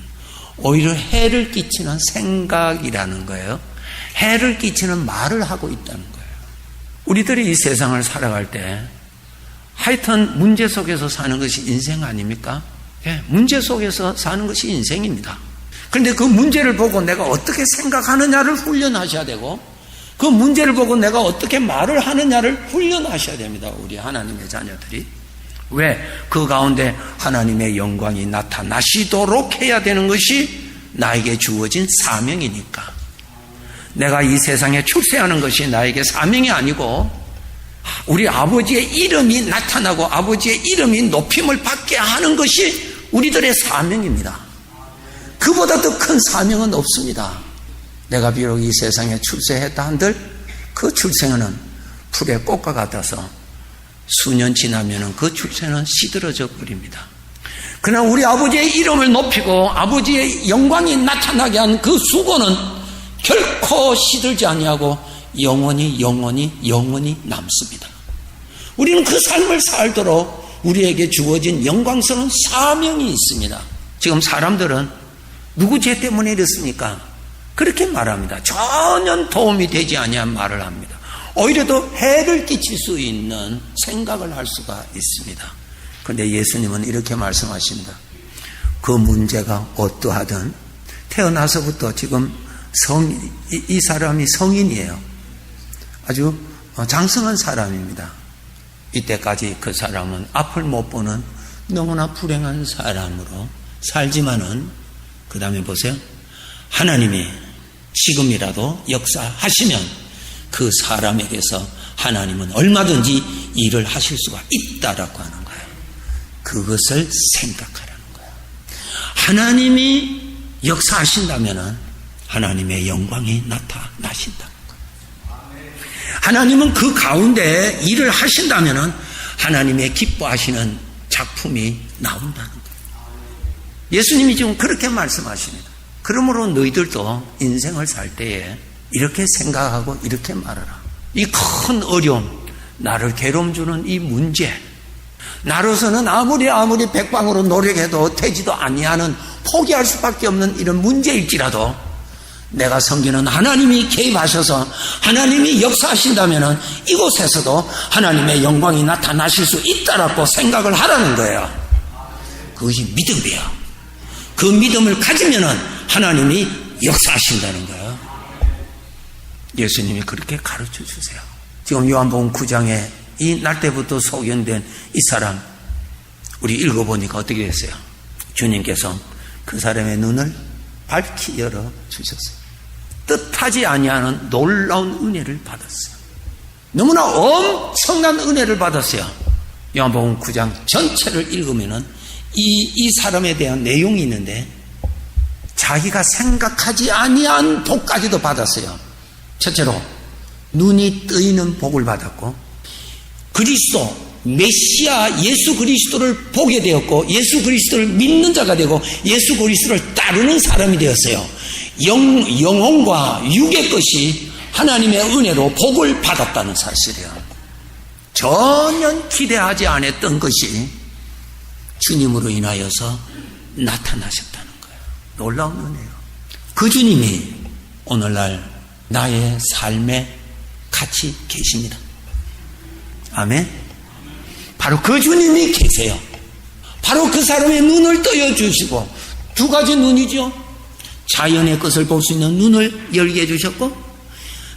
오히려 해를 끼치는 생각이라는 거예요. 해를 끼치는 말을 하고 있다는 거예요. 우리들이 이 세상을 살아갈 때 하여튼 문제 속에서 사는 것이 인생 아닙니까? 예, 문제 속에서 사는 것이 인생입니다. 그런데 그 문제를 보고 내가 어떻게 생각하느냐를 훈련하셔야 되고, 그 문제를 보고 내가 어떻게 말을 하느냐를 훈련하셔야 됩니다. 우리 하나님의 자녀들이. 왜? 그 가운데 하나님의 영광이 나타나시도록 해야 되는 것이 나에게 주어진 사명이니까. 내가 이 세상에 출세하는 것이 나에게 사명이 아니고, 우리 아버지의 이름이 나타나고 아버지의 이름이 높임을 받게 하는 것이 우리들의 사명입니다. 그보다 더 큰 사명은 없습니다. 내가 비록 이 세상에 출세했다 한들 그 출세는 풀의 꽃과 같아서 수년 지나면 그 출세는 시들어져 버립니다. 그러나 우리 아버지의 이름을 높이고 아버지의 영광이 나타나게 한 그 수고는 결코 시들지 아니하고 영원히 남습니다. 우리는 그 삶을 살도록 우리에게 주어진 영광스러운 사명이 있습니다. 지금 사람들은 누구 죄 때문에 이렇습니까? 그렇게 말합니다. 전혀 도움이 되지 아니한 말을 합니다. 오히려 더 해를 끼칠 수 있는 생각을 할 수가 있습니다. 그런데 예수님은 이렇게 말씀하십니다. 그 문제가 어떠하든 태어나서부터 지금 이 사람이 성인이에요. 아주 장성한 사람입니다. 이때까지 그 사람은 앞을 못 보는 너무나 불행한 사람으로 살지만은, 그 다음에 보세요. 하나님이 지금이라도 역사하시면 그 사람에게서 하나님은 얼마든지 일을 하실 수가 있다라고 하는 거예요. 그것을 생각하라는 거예요. 하나님이 역사하신다면은 하나님의 영광이 나타나신다는 거예요. 하나님은 그 가운데 일을 하신다면 하나님의 기뻐하시는 작품이 나온다는 거예요. 예수님이 지금 그렇게 말씀하십니다. 그러므로 너희들도 인생을 살 때에 이렇게 생각하고 이렇게 말하라. 이 큰 어려움, 나를 괴로움 주는 이 문제, 나로서는 아무리 백방으로 노력해도 되지도 아니하는 포기할 수밖에 없는 이런 문제일지라도 내가 섬기는 하나님이 개입하셔서 하나님이 역사하신다면 이곳에서도 하나님의 영광이 나타나실 수 있다라고 생각을 하라는 거예요. 그것이 믿음이에요. 그 믿음을 가지면 하나님이 역사하신다는 거예요. 예수님이 그렇게 가르쳐 주세요. 지금 요한복음 9장에 이 날 때부터 소견된 이 사람, 우리 읽어보니까 어떻게 됐어요? 주님께서 그 사람의 눈을 밝히 열어 주셨어요. 뜻하지 아니하는 놀라운 은혜를 받았어요. 너무나 엄청난 은혜를 받았어요. 요한복음 9장 전체를 읽으면은 이 사람에 대한 내용이 있는데 자기가 생각하지 아니한 복까지도 받았어요. 첫째로 눈이 뜨이는 복을 받았고, 그리스도 메시아 예수 그리스도를 보게 되었고, 예수 그리스도를 믿는 자가 되고, 예수 그리스도를 따르는 사람이 되었어요. 영혼과 육의 것이 하나님의 은혜로 복을 받았다는 사실이에요. 전혀 기대하지 않았던 것이 주님으로 인하여서 나타나셨다는 거예요. 놀라운 은혜예요. 그 주님이 오늘날 나의 삶에 같이 계십니다. 아멘. 바로 그 주님이 계세요. 바로 그 사람의 눈을 떠여주시고, 두 가지 눈이죠. 자연의 것을 볼 수 있는 눈을 열게 해주셨고,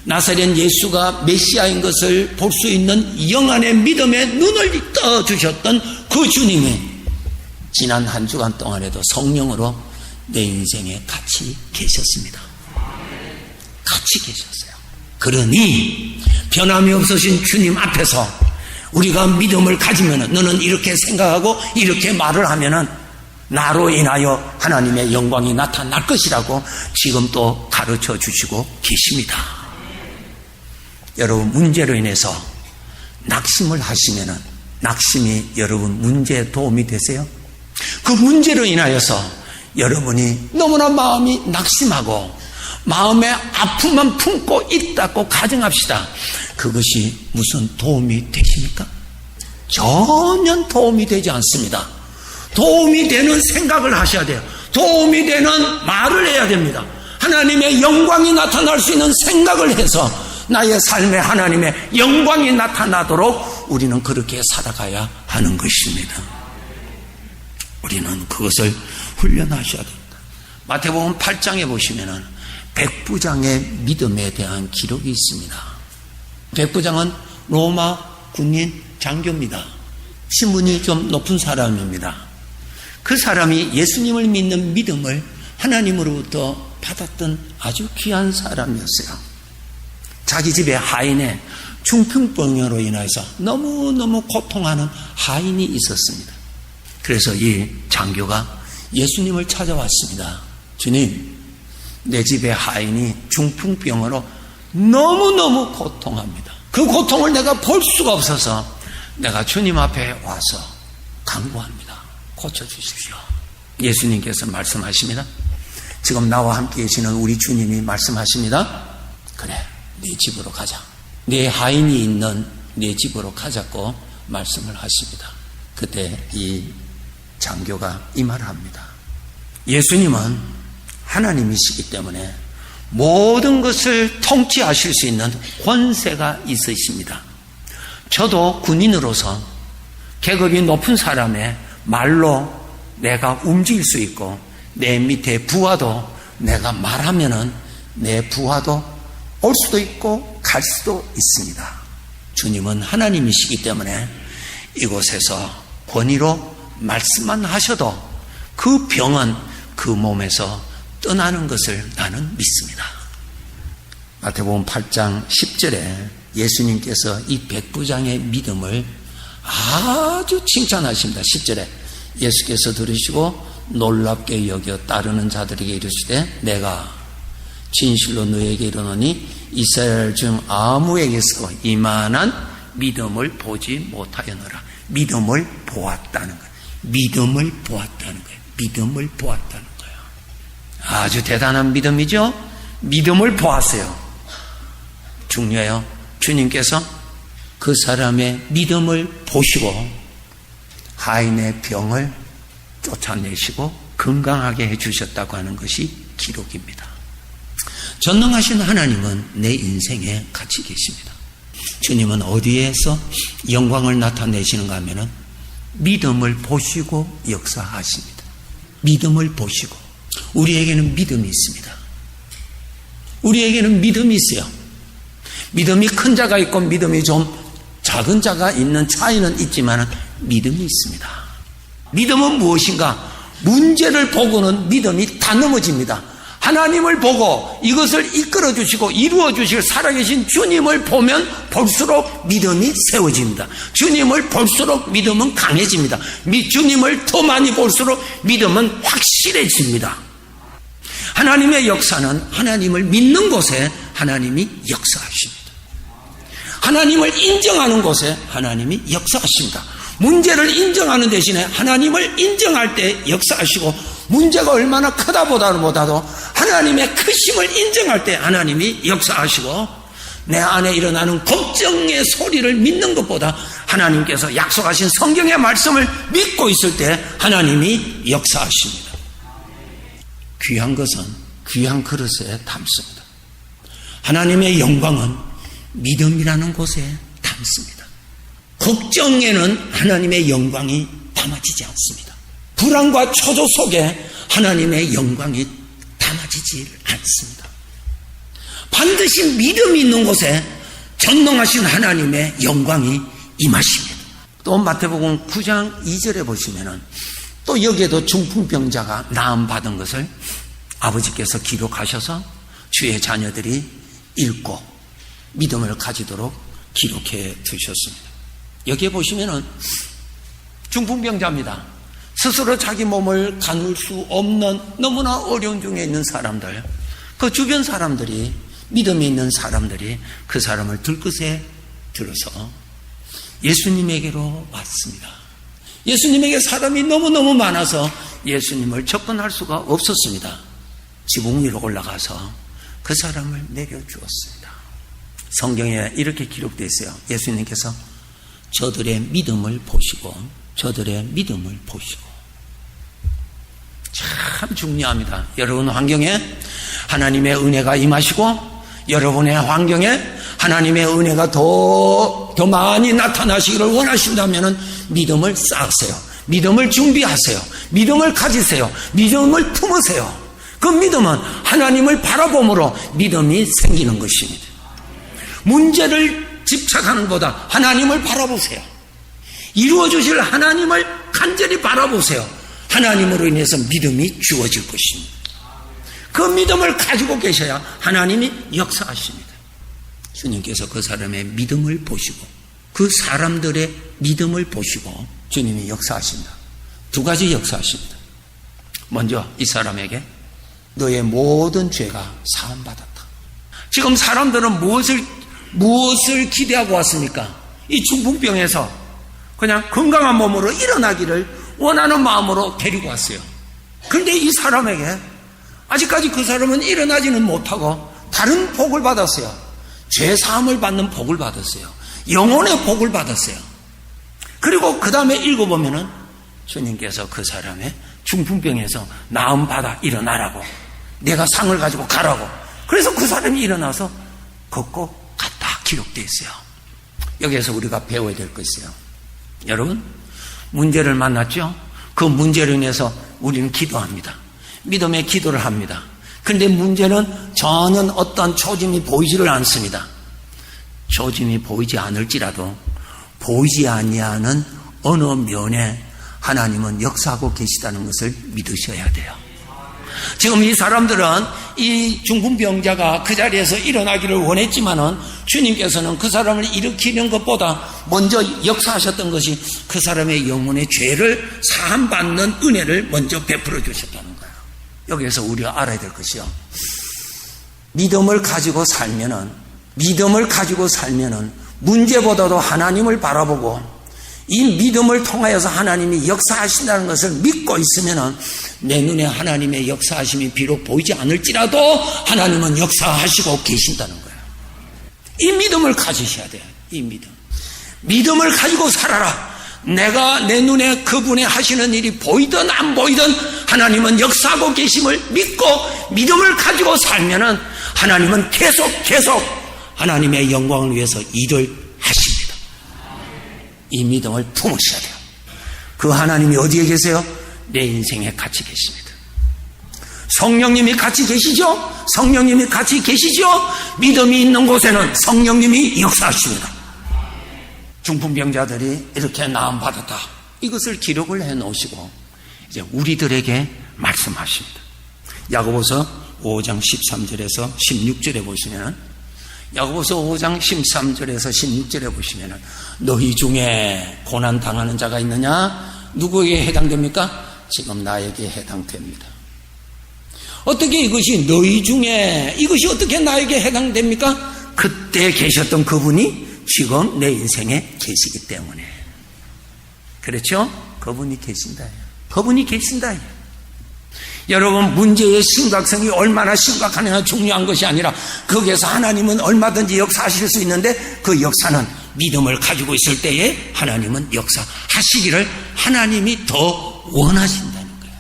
나사렛 예수가 메시아인 것을 볼 수 있는 영안의 믿음의 눈을 떠주셨던 그 주님이 지난 한 주간 동안에도 성령으로 내 인생에 같이 계셨습니다. 같이 계셨어요. 그러니 변함이 없으신 주님 앞에서 우리가 믿음을 가지면, 너는 이렇게 생각하고 이렇게 말을 하면은 나로 인하여 하나님의 영광이 나타날 것이라고 지금 또 가르쳐 주시고 계십니다. 여러분, 문제로 인해서 낙심을 하시면은 낙심이 여러분 문제에 도움이 되세요? 그 문제로 인하여서 여러분이 너무나 마음이 낙심하고 마음에 아픔만 품고 있다고 가정합시다. 그것이 무슨 도움이 되십니까? 전혀 도움이 되지 않습니다. 도움이 되는 생각을 하셔야 돼요. 도움이 되는 말을 해야 됩니다. 하나님의 영광이 나타날 수 있는 생각을 해서 나의 삶에 하나님의 영광이 나타나도록 우리는 그렇게 살아가야 하는 것입니다. 우리는 그것을 훈련하셔야 됩니다. 마태복음 8장에 보시면은 백부장의 믿음에 대한 기록이 있습니다. 백부장은 로마 군인 장교입니다. 신분이 좀 높은 사람입니다. 그 사람이 예수님을 믿는 믿음을 하나님으로부터 받았던 아주 귀한 사람이었어요. 자기 집에 하인의 중풍병으로 인해서 너무너무 고통하는 하인이 있었습니다. 그래서 이 장교가 예수님을 찾아왔습니다. 주님, 내 집에 하인이 중풍병으로 너무너무 고통합니다. 그 고통을 내가 볼 수가 없어서 내가 주님 앞에 와서 간구합니다. 고쳐주십시오. 예수님께서 말씀하십니다. 지금 나와 함께 계시는 우리 주님이 말씀하십니다. 그래, 네 집으로 가자. 네 하인이 있는 네 집으로 가자고 말씀을 하십니다. 그때 이 장교가 이 말을 합니다. 예수님은 하나님이시기 때문에 모든 것을 통치하실 수 있는 권세가 있으십니다. 저도 군인으로서 계급이 높은 사람의 말로 내가 움직일 수 있고, 내 밑에 부하도 내가 말하면은 내 부하도 올 수도 있고 갈 수도 있습니다. 주님은 하나님이시기 때문에 이곳에서 권위로 말씀만 하셔도 그 병은 그 몸에서 떠나는 것을 나는 믿습니다. 마태복음 8장 10절에 예수님께서 이 백부장의 믿음을 아주 칭찬하십니다. 10절에 예수께서 들으시고 놀랍게 여겨 따르는 자들에게 이르시되 내가 진실로 너에게 이르노니 이스라엘 중 아무에게서 이만한 믿음을 보지 못하였노라. 믿음을 보았다는 거예요. 믿음을 보았다는 거예요. 믿음을 보았다는 거예요. 아주 대단한 믿음이죠. 믿음을 보았어요. 중요해요. 주님께서 그 사람의 믿음을 보시고 하인의 병을 쫓아내시고 건강하게 해주셨다고 하는 것이 기록입니다. 전능하신 하나님은 내 인생에 같이 계십니다. 주님은 어디에서 영광을 나타내시는가 하면은 믿음을 보시고 역사하십니다. 믿음을 보시고. 우리에게는 믿음이 있습니다. 우리에게는 믿음이 있어요. 믿음이 큰 자가 있고 믿음이 좀 작은 자가 있는 차이는 있지만 믿음이 있습니다. 믿음은 무엇인가? 문제를 보고는 믿음이 다 넘어집니다. 하나님을 보고 이것을 이끌어 주시고 이루어 주실 살아계신 주님을 보면 볼수록 믿음이 세워집니다. 주님을 볼수록 믿음은 강해집니다. 주님을 더 많이 볼수록 믿음은 확실해집니다. 하나님의 역사는 하나님을 믿는 곳에 하나님이 역사하십니다. 하나님을 인정하는 곳에 하나님이 역사하십니다. 문제를 인정하는 대신에 하나님을 인정할 때 역사하시고, 문제가 얼마나 크다 보다도 하나님의 크심을 인정할 때 하나님이 역사하시고, 내 안에 일어나는 걱정의 소리를 믿는 것보다 하나님께서 약속하신 성경의 말씀을 믿고 있을 때 하나님이 역사하십니다. 귀한 것은 귀한 그릇에 담습니다. 하나님의 영광은 믿음이라는 곳에 담습니다. 걱정에는 하나님의 영광이 담아지지 않습니다. 불안과 초조 속에 하나님의 영광이 담아지지 않습니다. 반드시 믿음이 있는 곳에 전능하신 하나님의 영광이 임하십니다. 또 마태복음 9장 2절에 보시면은 또 여기에도 중풍병자가 나음 받은 것을 아버지께서 기록하셔서 주의 자녀들이 읽고 믿음을 가지도록 기록해 두셨습니다. 여기에 보시면은 중풍병자입니다. 스스로 자기 몸을 가눌 수 없는 너무나 어려운 중에 있는 사람들, 그 주변 사람들이, 믿음이 있는 사람들이 그 사람을 들것에 들어서 예수님에게로 왔습니다. 예수님에게 사람이 너무너무 많아서 예수님을 접근할 수가 없었습니다. 지붕 위로 올라가서 그 사람을 내려주었습니다. 성경에 이렇게 기록되어 있어요. 예수님께서 저들의 믿음을 보시고, 저들의 믿음을 보시고. 참 중요합니다. 여러분 환경에 하나님의 은혜가 임하시고, 여러분의 환경에 하나님의 은혜가 더 많이 나타나시기를 원하신다면 믿음을 쌓으세요. 믿음을 준비하세요. 믿음을 가지세요. 믿음을 품으세요. 그 믿음은 하나님을 바라봄으로 믿음이 생기는 것입니다. 문제를 집착하는 것보다 하나님을 바라보세요. 이루어주실 하나님을 간절히 바라보세요. 하나님으로 인해서 믿음이 주어질 것입니다. 그 믿음을 가지고 계셔야 하나님이 역사하십니다. 주님께서 그 사람의 믿음을 보시고, 그 사람들의 믿음을 보시고 주님이 역사하십니다. 두 가지 역사하십니다. 먼저 이 사람에게 너의 모든 죄가 사함받았다. 지금 사람들은 무엇을 기대하고 왔습니까? 이 중풍병에서 그냥 건강한 몸으로 일어나기를 원하는 마음으로 데리고 왔어요. 그런데 이 사람에게 아직까지 그 사람은 일어나지는 못하고 다른 복을 받았어요. 죄 사함을 받는 복을 받았어요. 영혼의 복을 받았어요. 그리고 그 다음에 읽어보면은 주님께서 그 사람의 중풍병에서 나음 받아 일어나라고, 내가 상을 가지고 가라고. 그래서 그 사람이 일어나서 걷고 갔다 기록되어 있어요. 여기에서 우리가 배워야 될 것이에요. 여러분, 문제를 만났죠? 그 문제로 인해서 우리는 기도합니다. 믿음의 기도를 합니다. 그런데 문제는 전혀 어떤 초짐이 보이지를 않습니다. 초짐이 보이지 않을지라도 보이지 아니하는 어느 면에 하나님은 역사하고 계시다는 것을 믿으셔야 돼요. 지금 이 사람들은 이 중풍병자가 그 자리에서 일어나기를 원했지만은 주님께서는 그 사람을 일으키는 것보다 먼저 역사하셨던 것이 그 사람의 영혼의 죄를 사함받는 은혜를 먼저 베풀어 주셨다는 거예요. 여기에서 우리가 알아야 될 것이요, 믿음을 가지고 살면은 문제보다도 하나님을 바라보고 이 믿음을 통하여서 하나님이 역사하신다는 것을 믿고 있으면은 내 눈에 하나님의 역사하심이 비록 보이지 않을지라도 하나님은 역사하시고 계신다는 거예요. 이 믿음을 가지셔야 돼요. 이 믿음을 가지고 살아라. 내가 내 눈에 그분의 하시는 일이 보이든 안 보이든 하나님은 역사하고 계심을 믿고 믿음을 가지고 살면은 하나님은 계속 하나님의 영광을 위해서 일을 하십니다. 이 믿음을 품으셔야 돼요. 그 하나님이 어디에 계세요? 내 인생에 같이 계십니다. 성령님이 같이 계시죠? 성령님이 같이 계시죠? 믿음이 있는 곳에는 성령님이 역사하십니다. 중풍병자들이 이렇게 나음 받았다. 이것을 기록을 해 놓으시고 이제 우리들에게 말씀하십니다. 야고보서 5장 13절에서 16절에 보시면 야고보서 5장 13절에서 16절에 보시면 너희 중에 고난 당하는 자가 있느냐? 누구에게 해당됩니까? 지금 나에게 해당됩니다. 어떻게 이것이 너희 중에 이것이 어떻게 나에게 해당됩니까? 그때 계셨던 그분이 지금 내 인생에 계시기 때문에. 그렇죠? 그분이 계신다. 그분이 계신다. 여러분, 문제의 심각성이 얼마나 심각하느냐 중요한 것이 아니라 거기에서 하나님은 얼마든지 역사하실 수 있는데 그 역사는 믿음을 가지고 있을 때에 하나님은 역사하시기를 하나님이 더 원하신다는 거예요.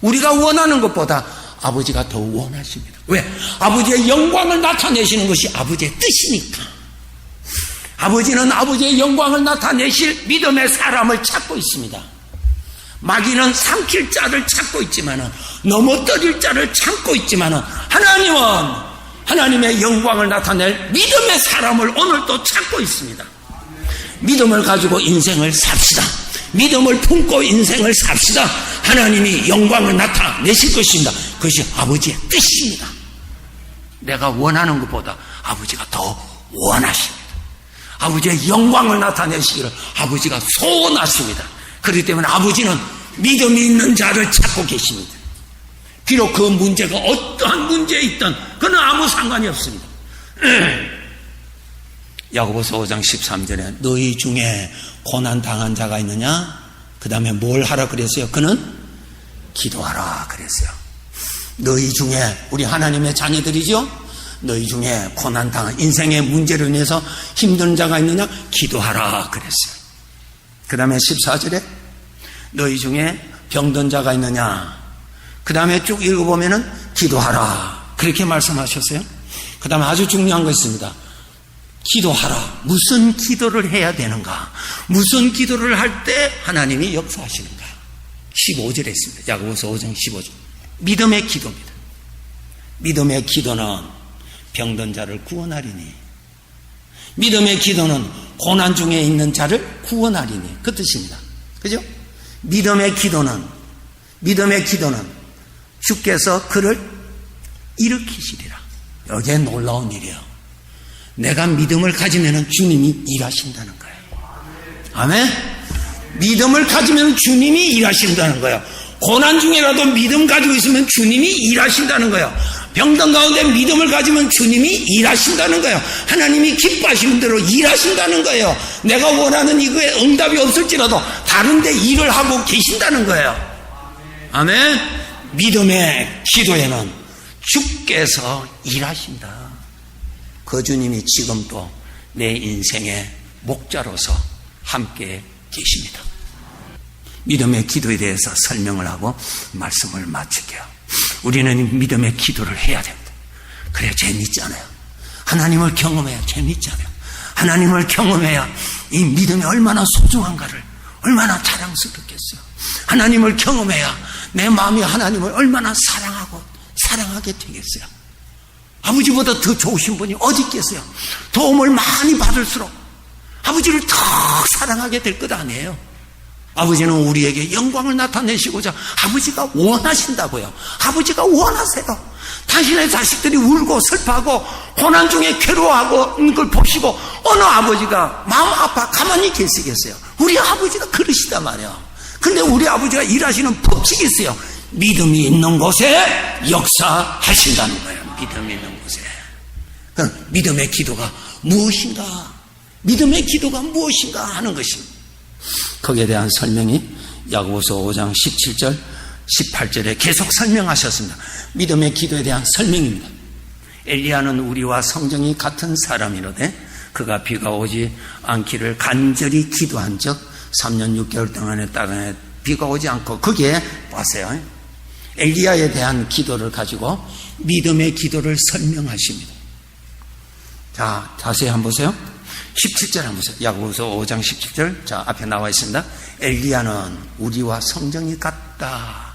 우리가 원하는 것보다 아버지가 더 원하십니다. 왜? 아버지의 영광을 나타내시는 것이 아버지의 뜻이니까. 아버지는 아버지의 영광을 나타내실 믿음의 사람을 찾고 있습니다. 마귀는 삼킬 자를 찾고 있지만은 넘어뜨릴 자를 찾고 있지만은 하나님은 하나님의 영광을 나타낼 믿음의 사람을 오늘도 찾고 있습니다. 믿음을 가지고 인생을 삽시다. 믿음을 품고 인생을 삽시다. 하나님이 영광을 나타내실 것입니다. 그것이 아버지의 뜻입니다. 내가 원하는 것보다 아버지가 더 원하십니다. 아버지의 영광을 나타내시기를 아버지가 소원하십니다. 그렇기 때문에 아버지는 믿음이 있는 자를 찾고 계십니다. 비록 그 문제가 어떠한 문제에 있든 그는 아무 상관이 없습니다. 야고보서 5장 13절에 너희 중에 고난 당한 자가 있느냐? 그 다음에 뭘 하라 그랬어요? 그는 기도하라 그랬어요. 너희 중에 우리 하나님의 자녀들이죠? 너희 중에 고난 당한 인생의 문제로 인해서 힘든 자가 있느냐? 기도하라 그랬어요. 그 다음에 14절에 너희 중에 병든 자가 있느냐? 그 다음에 쭉 읽어보면은 기도하라 그렇게 말씀하셨어요. 그 다음에 아주 중요한 거 있습니다. 기도하라. 무슨 기도를 해야 되는가? 무슨 기도를 할 때 하나님이 역사하시는가? 15절에 있습니다. 야고보서 5장 15절. 믿음의 기도입니다. 믿음의 기도는 병든 자를 구원하리니, 믿음의 기도는 고난 중에 있는 자를 구원하리니, 그 뜻입니다. 그죠? 믿음의 기도는 주께서 그를 일으키시리라. 여기에 놀라운 일이에요. 내가 믿음을 가지면 주님이 일하신다는 거예요. 아멘? 믿음을 가지면 주님이 일하신다는 거예요. 고난 중에라도 믿음 가지고 있으면 주님이 일하신다는 거예요. 병든 가운데 믿음을 가지면 주님이 일하신다는 거예요. 하나님이 기뻐하시는 대로 일하신다는 거예요. 내가 원하는 이거에 응답이 없을지라도 다른 데 일을 하고 계신다는 거예요. 아멘? 믿음의 기도에는 주께서 일하신다. 그 주님이 지금도 내 인생의 목자로서 함께 계십니다. 믿음의 기도에 대해서 설명을 하고 말씀을 마칠게요. 우리는 믿음의 기도를 해야 됩니다. 그래야 재밌잖아요. 하나님을 경험해야 재밌잖아요. 하나님을 경험해야 이 믿음이 얼마나 소중한가를 얼마나 자랑스럽겠어요. 하나님을 경험해야 내 마음이 하나님을 얼마나 사랑하게 되겠어요. 아버지보다 더 좋으신 분이 어디 있겠어요? 도움을 많이 받을수록 아버지를 더 사랑하게 될 것 아니에요. 아버지는 우리에게 영광을 나타내시고자 아버지가 원하신다고요. 아버지가 원하세요. 당신의 자식들이 울고 슬퍼하고 고난 중에 괴로워하고 걸 보시고 어느 아버지가 마음 아파 가만히 계시겠어요? 우리 아버지가 그러시단 말이에요. 근데 우리 아버지가 일하시는 법칙이 있어요. 믿음이 있는 곳에 역사하신다는 거예요. 믿음이 있는 곳에. 그럼 믿음의 기도가 무엇인가? 믿음의 기도가 무엇인가 하는 것입니다. 거기에 대한 설명이 야고보서 5장 17절, 18절에 계속 설명하셨습니다. 믿음의 기도에 대한 설명입니다. 엘리야는 우리와 성정이 같은 사람이로되 그가 비가 오지 않기를 간절히 기도한 적 3년 6개월 동안에 땅에 비가 오지 않고 거기에 보세요. 엘리야에 대한 기도를 가지고 믿음의 기도를 설명하십니다. 자, 자세히 한번 보세요. 17절 한번 보세요. 야고보서 5장 17절. 자, 앞에 나와 있습니다. 엘리야는 우리와 성정이 같다.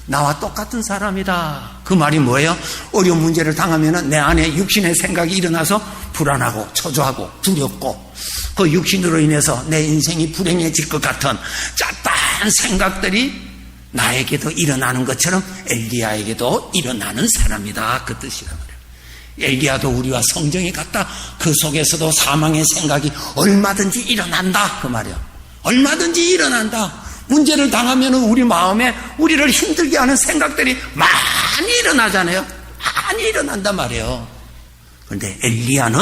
나와 똑같은 사람이다. 그 말이 뭐예요? 어려운 문제를 당하면 내 안에 육신의 생각이 일어나서 불안하고 초조하고 두렵고 그 육신으로 인해서 내 인생이 불행해질 것 같은 짜릿한 생각들이 나에게도 일어나는 것처럼 엘리야에게도 일어나는 사람이다. 그 뜻이란 말이에요. 엘리야도 우리와 성정이 같다. 그 속에서도 사망의 생각이 얼마든지 일어난다. 그 말이에요. 얼마든지 일어난다. 문제를 당하면 우리 마음에 우리를 힘들게 하는 생각들이 많이 일어나잖아요. 많이 일어난단 말이에요. 그런데 엘리야는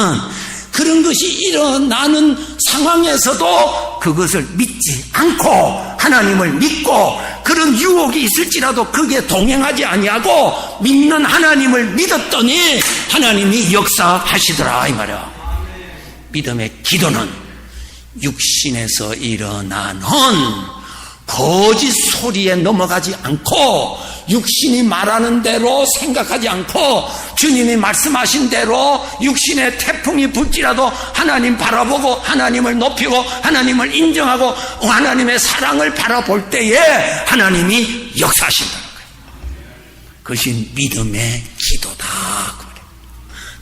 그런 것이 일어나는 상황에서도 그것을 믿지 않고 하나님을 믿고 그런 유혹이 있을지라도 거기에 동행하지 아니하고 믿는 하나님을 믿었더니 하나님이 역사하시더라 이 말이야. 믿음의 기도는 육신에서 일어나는 거짓 소리에 넘어가지 않고 육신이 말하는 대로 생각하지 않고 주님이 말씀하신 대로 육신의 태풍이 불지라도 하나님 바라보고 하나님을 높이고 하나님을 인정하고 하나님의 사랑을 바라볼 때에 하나님이 역사하신다는 거예요. 그것이 믿음의 기도다.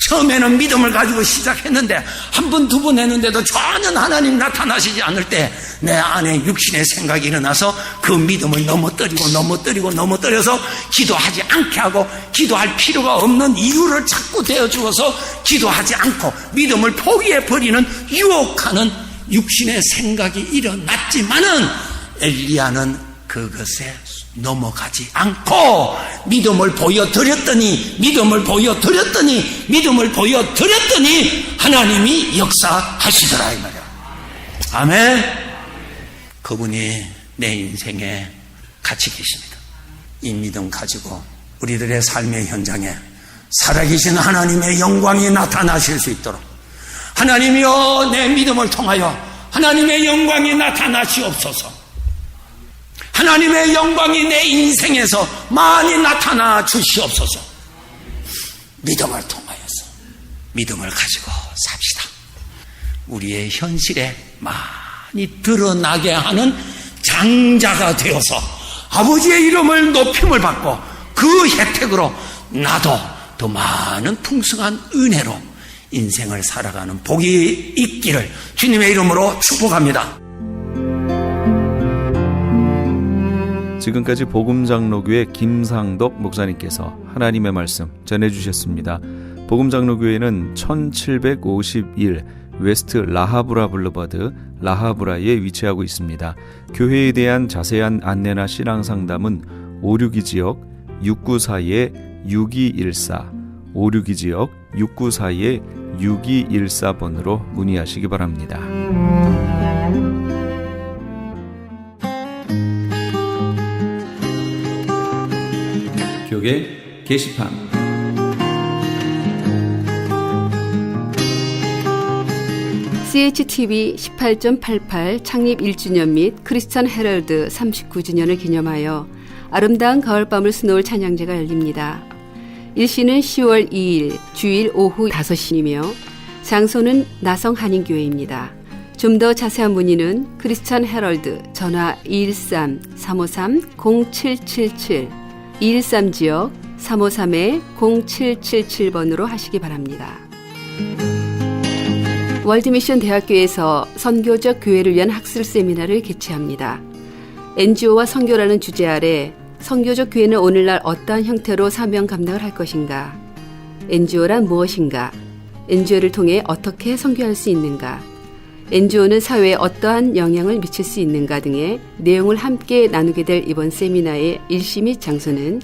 처음에는 믿음을 가지고 시작했는데 한 번, 두 번 했는데도 전혀 하나님 나타나시지 않을 때 내 안에 육신의 생각이 일어나서 그 믿음을 넘어뜨려서 기도하지 않게 하고 기도할 필요가 없는 이유를 자꾸 대어주어서 기도하지 않고 믿음을 포기해버리는 유혹하는 육신의 생각이 일어났지만은 엘리야는 그것에 넘어가지 않고 믿음을 보여드렸더니 하나님이 역사하시더라 이 말이야. 아멘. 그분이 내 인생에 같이 계십니다. 이 믿음 가지고 우리들의 삶의 현장에 살아계신 하나님의 영광이 나타나실 수 있도록 하나님이여 내 믿음을 통하여 하나님의 영광이 나타나시옵소서. 하나님의 영광이 내 인생에서 많이 나타나 주시옵소서. 믿음을 통하여서 믿음을 가지고 삽시다. 우리의 현실에 많이 드러나게 하는 장자가 되어서 아버지의 이름을 높임을 받고 그 혜택으로 나도 더 많은 풍성한 은혜로 인생을 살아가는 복이 있기를 주님의 이름으로 축복합니다. 지금까지 복음장로교회 김상덕 목사님께서 하나님의 말씀 전해주셨습니다. 복음장로교회는 1751 웨스트 라하브라 블루버드 라하브라에 위치하고 있습니다. 교회에 대한 자세한 안내나 신앙상담은 562지역 694-6214 562지역 694-6214번으로 문의하시기 바랍니다. 교계 게시판 CHTV 18.88 창립 1주년 및 크리스천 헤럴드 39주년을 기념하여 아름다운 가을밤을 수놓을 찬양제가 열립니다. 일시는 10월 2일 주일 오후 5시이며 장소는 나성 한인교회입니다. 좀 더 자세한 문의는 크리스천 헤럴드 전화 213-353-0777 213지역 353-0777번으로 하시기 바랍니다. 월드미션 대학교에서 선교적 교회를 위한 학술 세미나를 개최합니다. NGO와 선교라는 주제 아래 선교적 교회는 오늘날 어떠한 형태로 사명 감당을 할 것인가? NGO란 무엇인가? NGO를 통해 어떻게 선교할 수 있는가? NGO는 사회에 어떠한 영향을 미칠 수 있는가 등의 내용을 함께 나누게 될 이번 세미나의 일시 및 장소는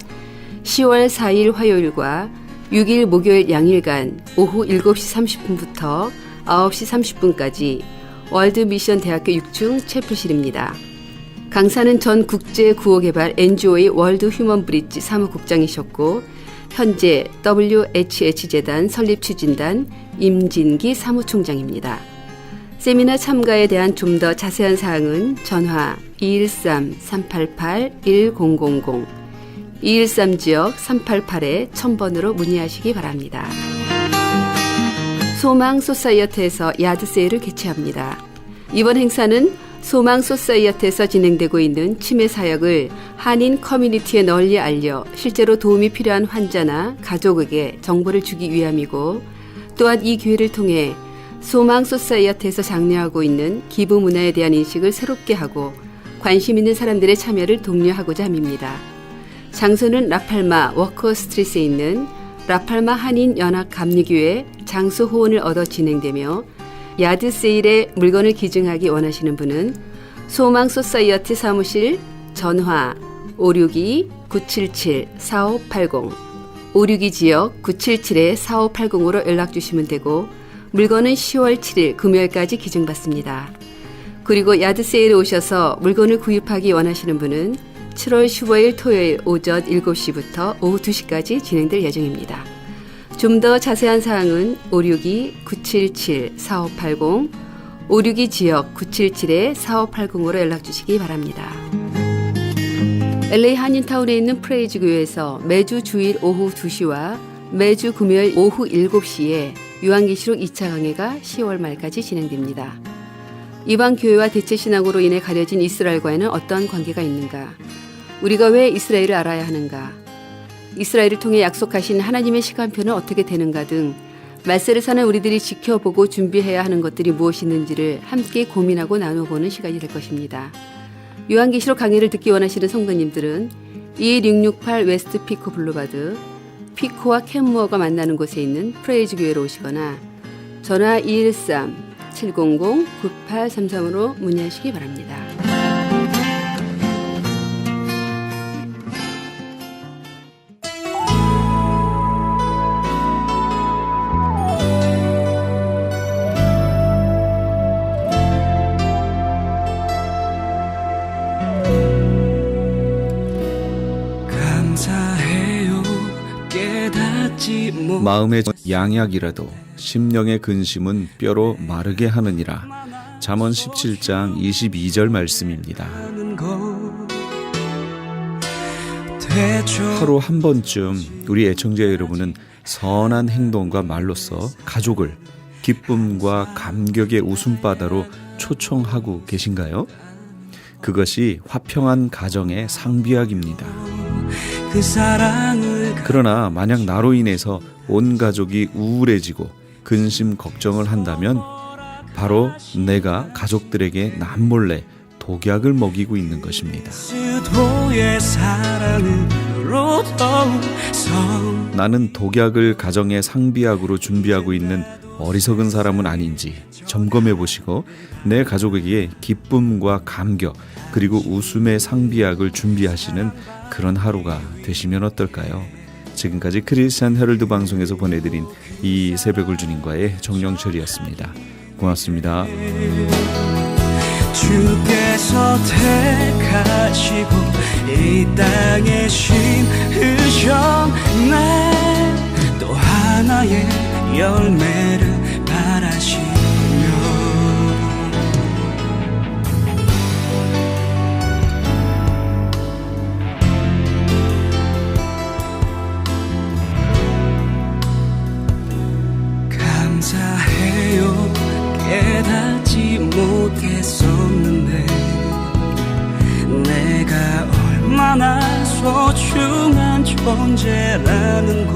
10월 4일 화요일과 6일 목요일 양일간 오후 7시 30분부터 9시 30분까지 월드미션 대학교 6층 채플실입니다. 강사는 전 국제구호개발 NGO의 월드 휴먼 브릿지 사무국장이셨고 현재 WHH재단 설립추진단 임진기 사무총장입니다. 세미나 참가에 대한 좀 더 자세한 사항은 전화 213-388-1000, 213지역 388-1000번으로 문의하시기 바랍니다. 소망 소사이어티에서 야드 세일을 개최합니다. 이번 행사는 소망 소사이어티에서 진행되고 있는 치매 사역을 한인 커뮤니티에 널리 알려 실제로 도움이 필요한 환자나 가족에게 정보를 주기 위함이고, 또한 이 기회를 통해 소망 소사이어티에서 장려하고 있는 기부 문화에 대한 인식을 새롭게 하고 관심 있는 사람들의 참여를 독려하고자 함입니다. 장소는 라팔마 워커 스트리트에 있는 라팔마 한인 연합 감리교회 장소 호언을 얻어 진행되며, 야드 세일에 물건을 기증하기 원하시는 분은 소망 소사이어티 사무실 전화 562-977-4580, 562 지역 977-4580으로 연락 주시면 되고, 물건은 10월 7일 금요일까지 기증받습니다. 그리고 야드 세일에 오셔서 물건을 구입하기 원하시는 분은 7월 15일 토요일 오전 7시부터 오후 2시까지 진행될 예정입니다. 좀 더 자세한 사항은 562-977-4580, 562 지역 977-4580으로 연락 주시기 바랍니다. LA 한인타운에 있는 프레이즈 교회에서 매주 주일 오후 2시와 매주 금요일 오후 7시에 요한계시록 2차 강해가 10월 말까지 진행됩니다. 이방 교회와 대체 신앙으로 인해 가려진 이스라엘과는 어떤 관계가 있는가? 우리가 왜 이스라엘을 알아야 하는가? 이스라엘을 통해 약속하신 하나님의 시간표는 어떻게 되는가 등 말세를 사는 우리들이 지켜보고 준비해야 하는 것들이 무엇이 있는지를 함께 고민하고 나눠보는 시간이 될 것입니다. 요한계시록 강의를 듣기 원하시는 성도님들은 21668 웨스트 피코 블루바드, 피코와 캔무어가 만나는 곳에 있는 프레이즈 교회로 오시거나 전화 213-700-9833으로 문의하시기 바랍니다. 마음의 양약이라도 심령의 근심은 뼈로 마르게 하느니라. 잠언 17장 22절 말씀입니다. 하루 한 번쯤 우리 애청자 여러분은 선한 행동과 말로써 가족을 기쁨과 감격의 웃음바다로 초청하고 계신가요? 그것이 화평한 가정의 상비약입니다. 그러나 만약 나로 인해서 온 가족이 우울해지고 근심 걱정을 한다면 바로 내가 가족들에게 남몰래 독약을 먹이고 있는 것입니다. 나는 독약을 가정의 상비약으로 준비하고 있는 어리석은 사람은 아닌지 점검해 보시고 내 가족에게 기쁨과 감격 그리고 웃음의 상비약을 준비하시는 그런 하루가 되시면 어떨까요? 지금까지 크리스찬 헤럴드 방송에서 보내드린 이 새벽을 주님과의 정영철이었습니다. 고맙습니다. 주께서 택하시고 이 땅에 심으셨네. 또 하나의 열매를 바라시며 감사해요. 깨닫지 못했었는데 내가 얼마나 소중한 존재라는 것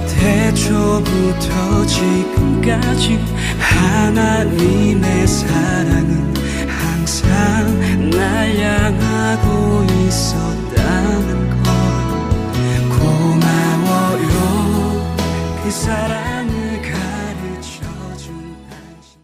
태초부터 지금까지 하나님의 사랑은 항상 날 향한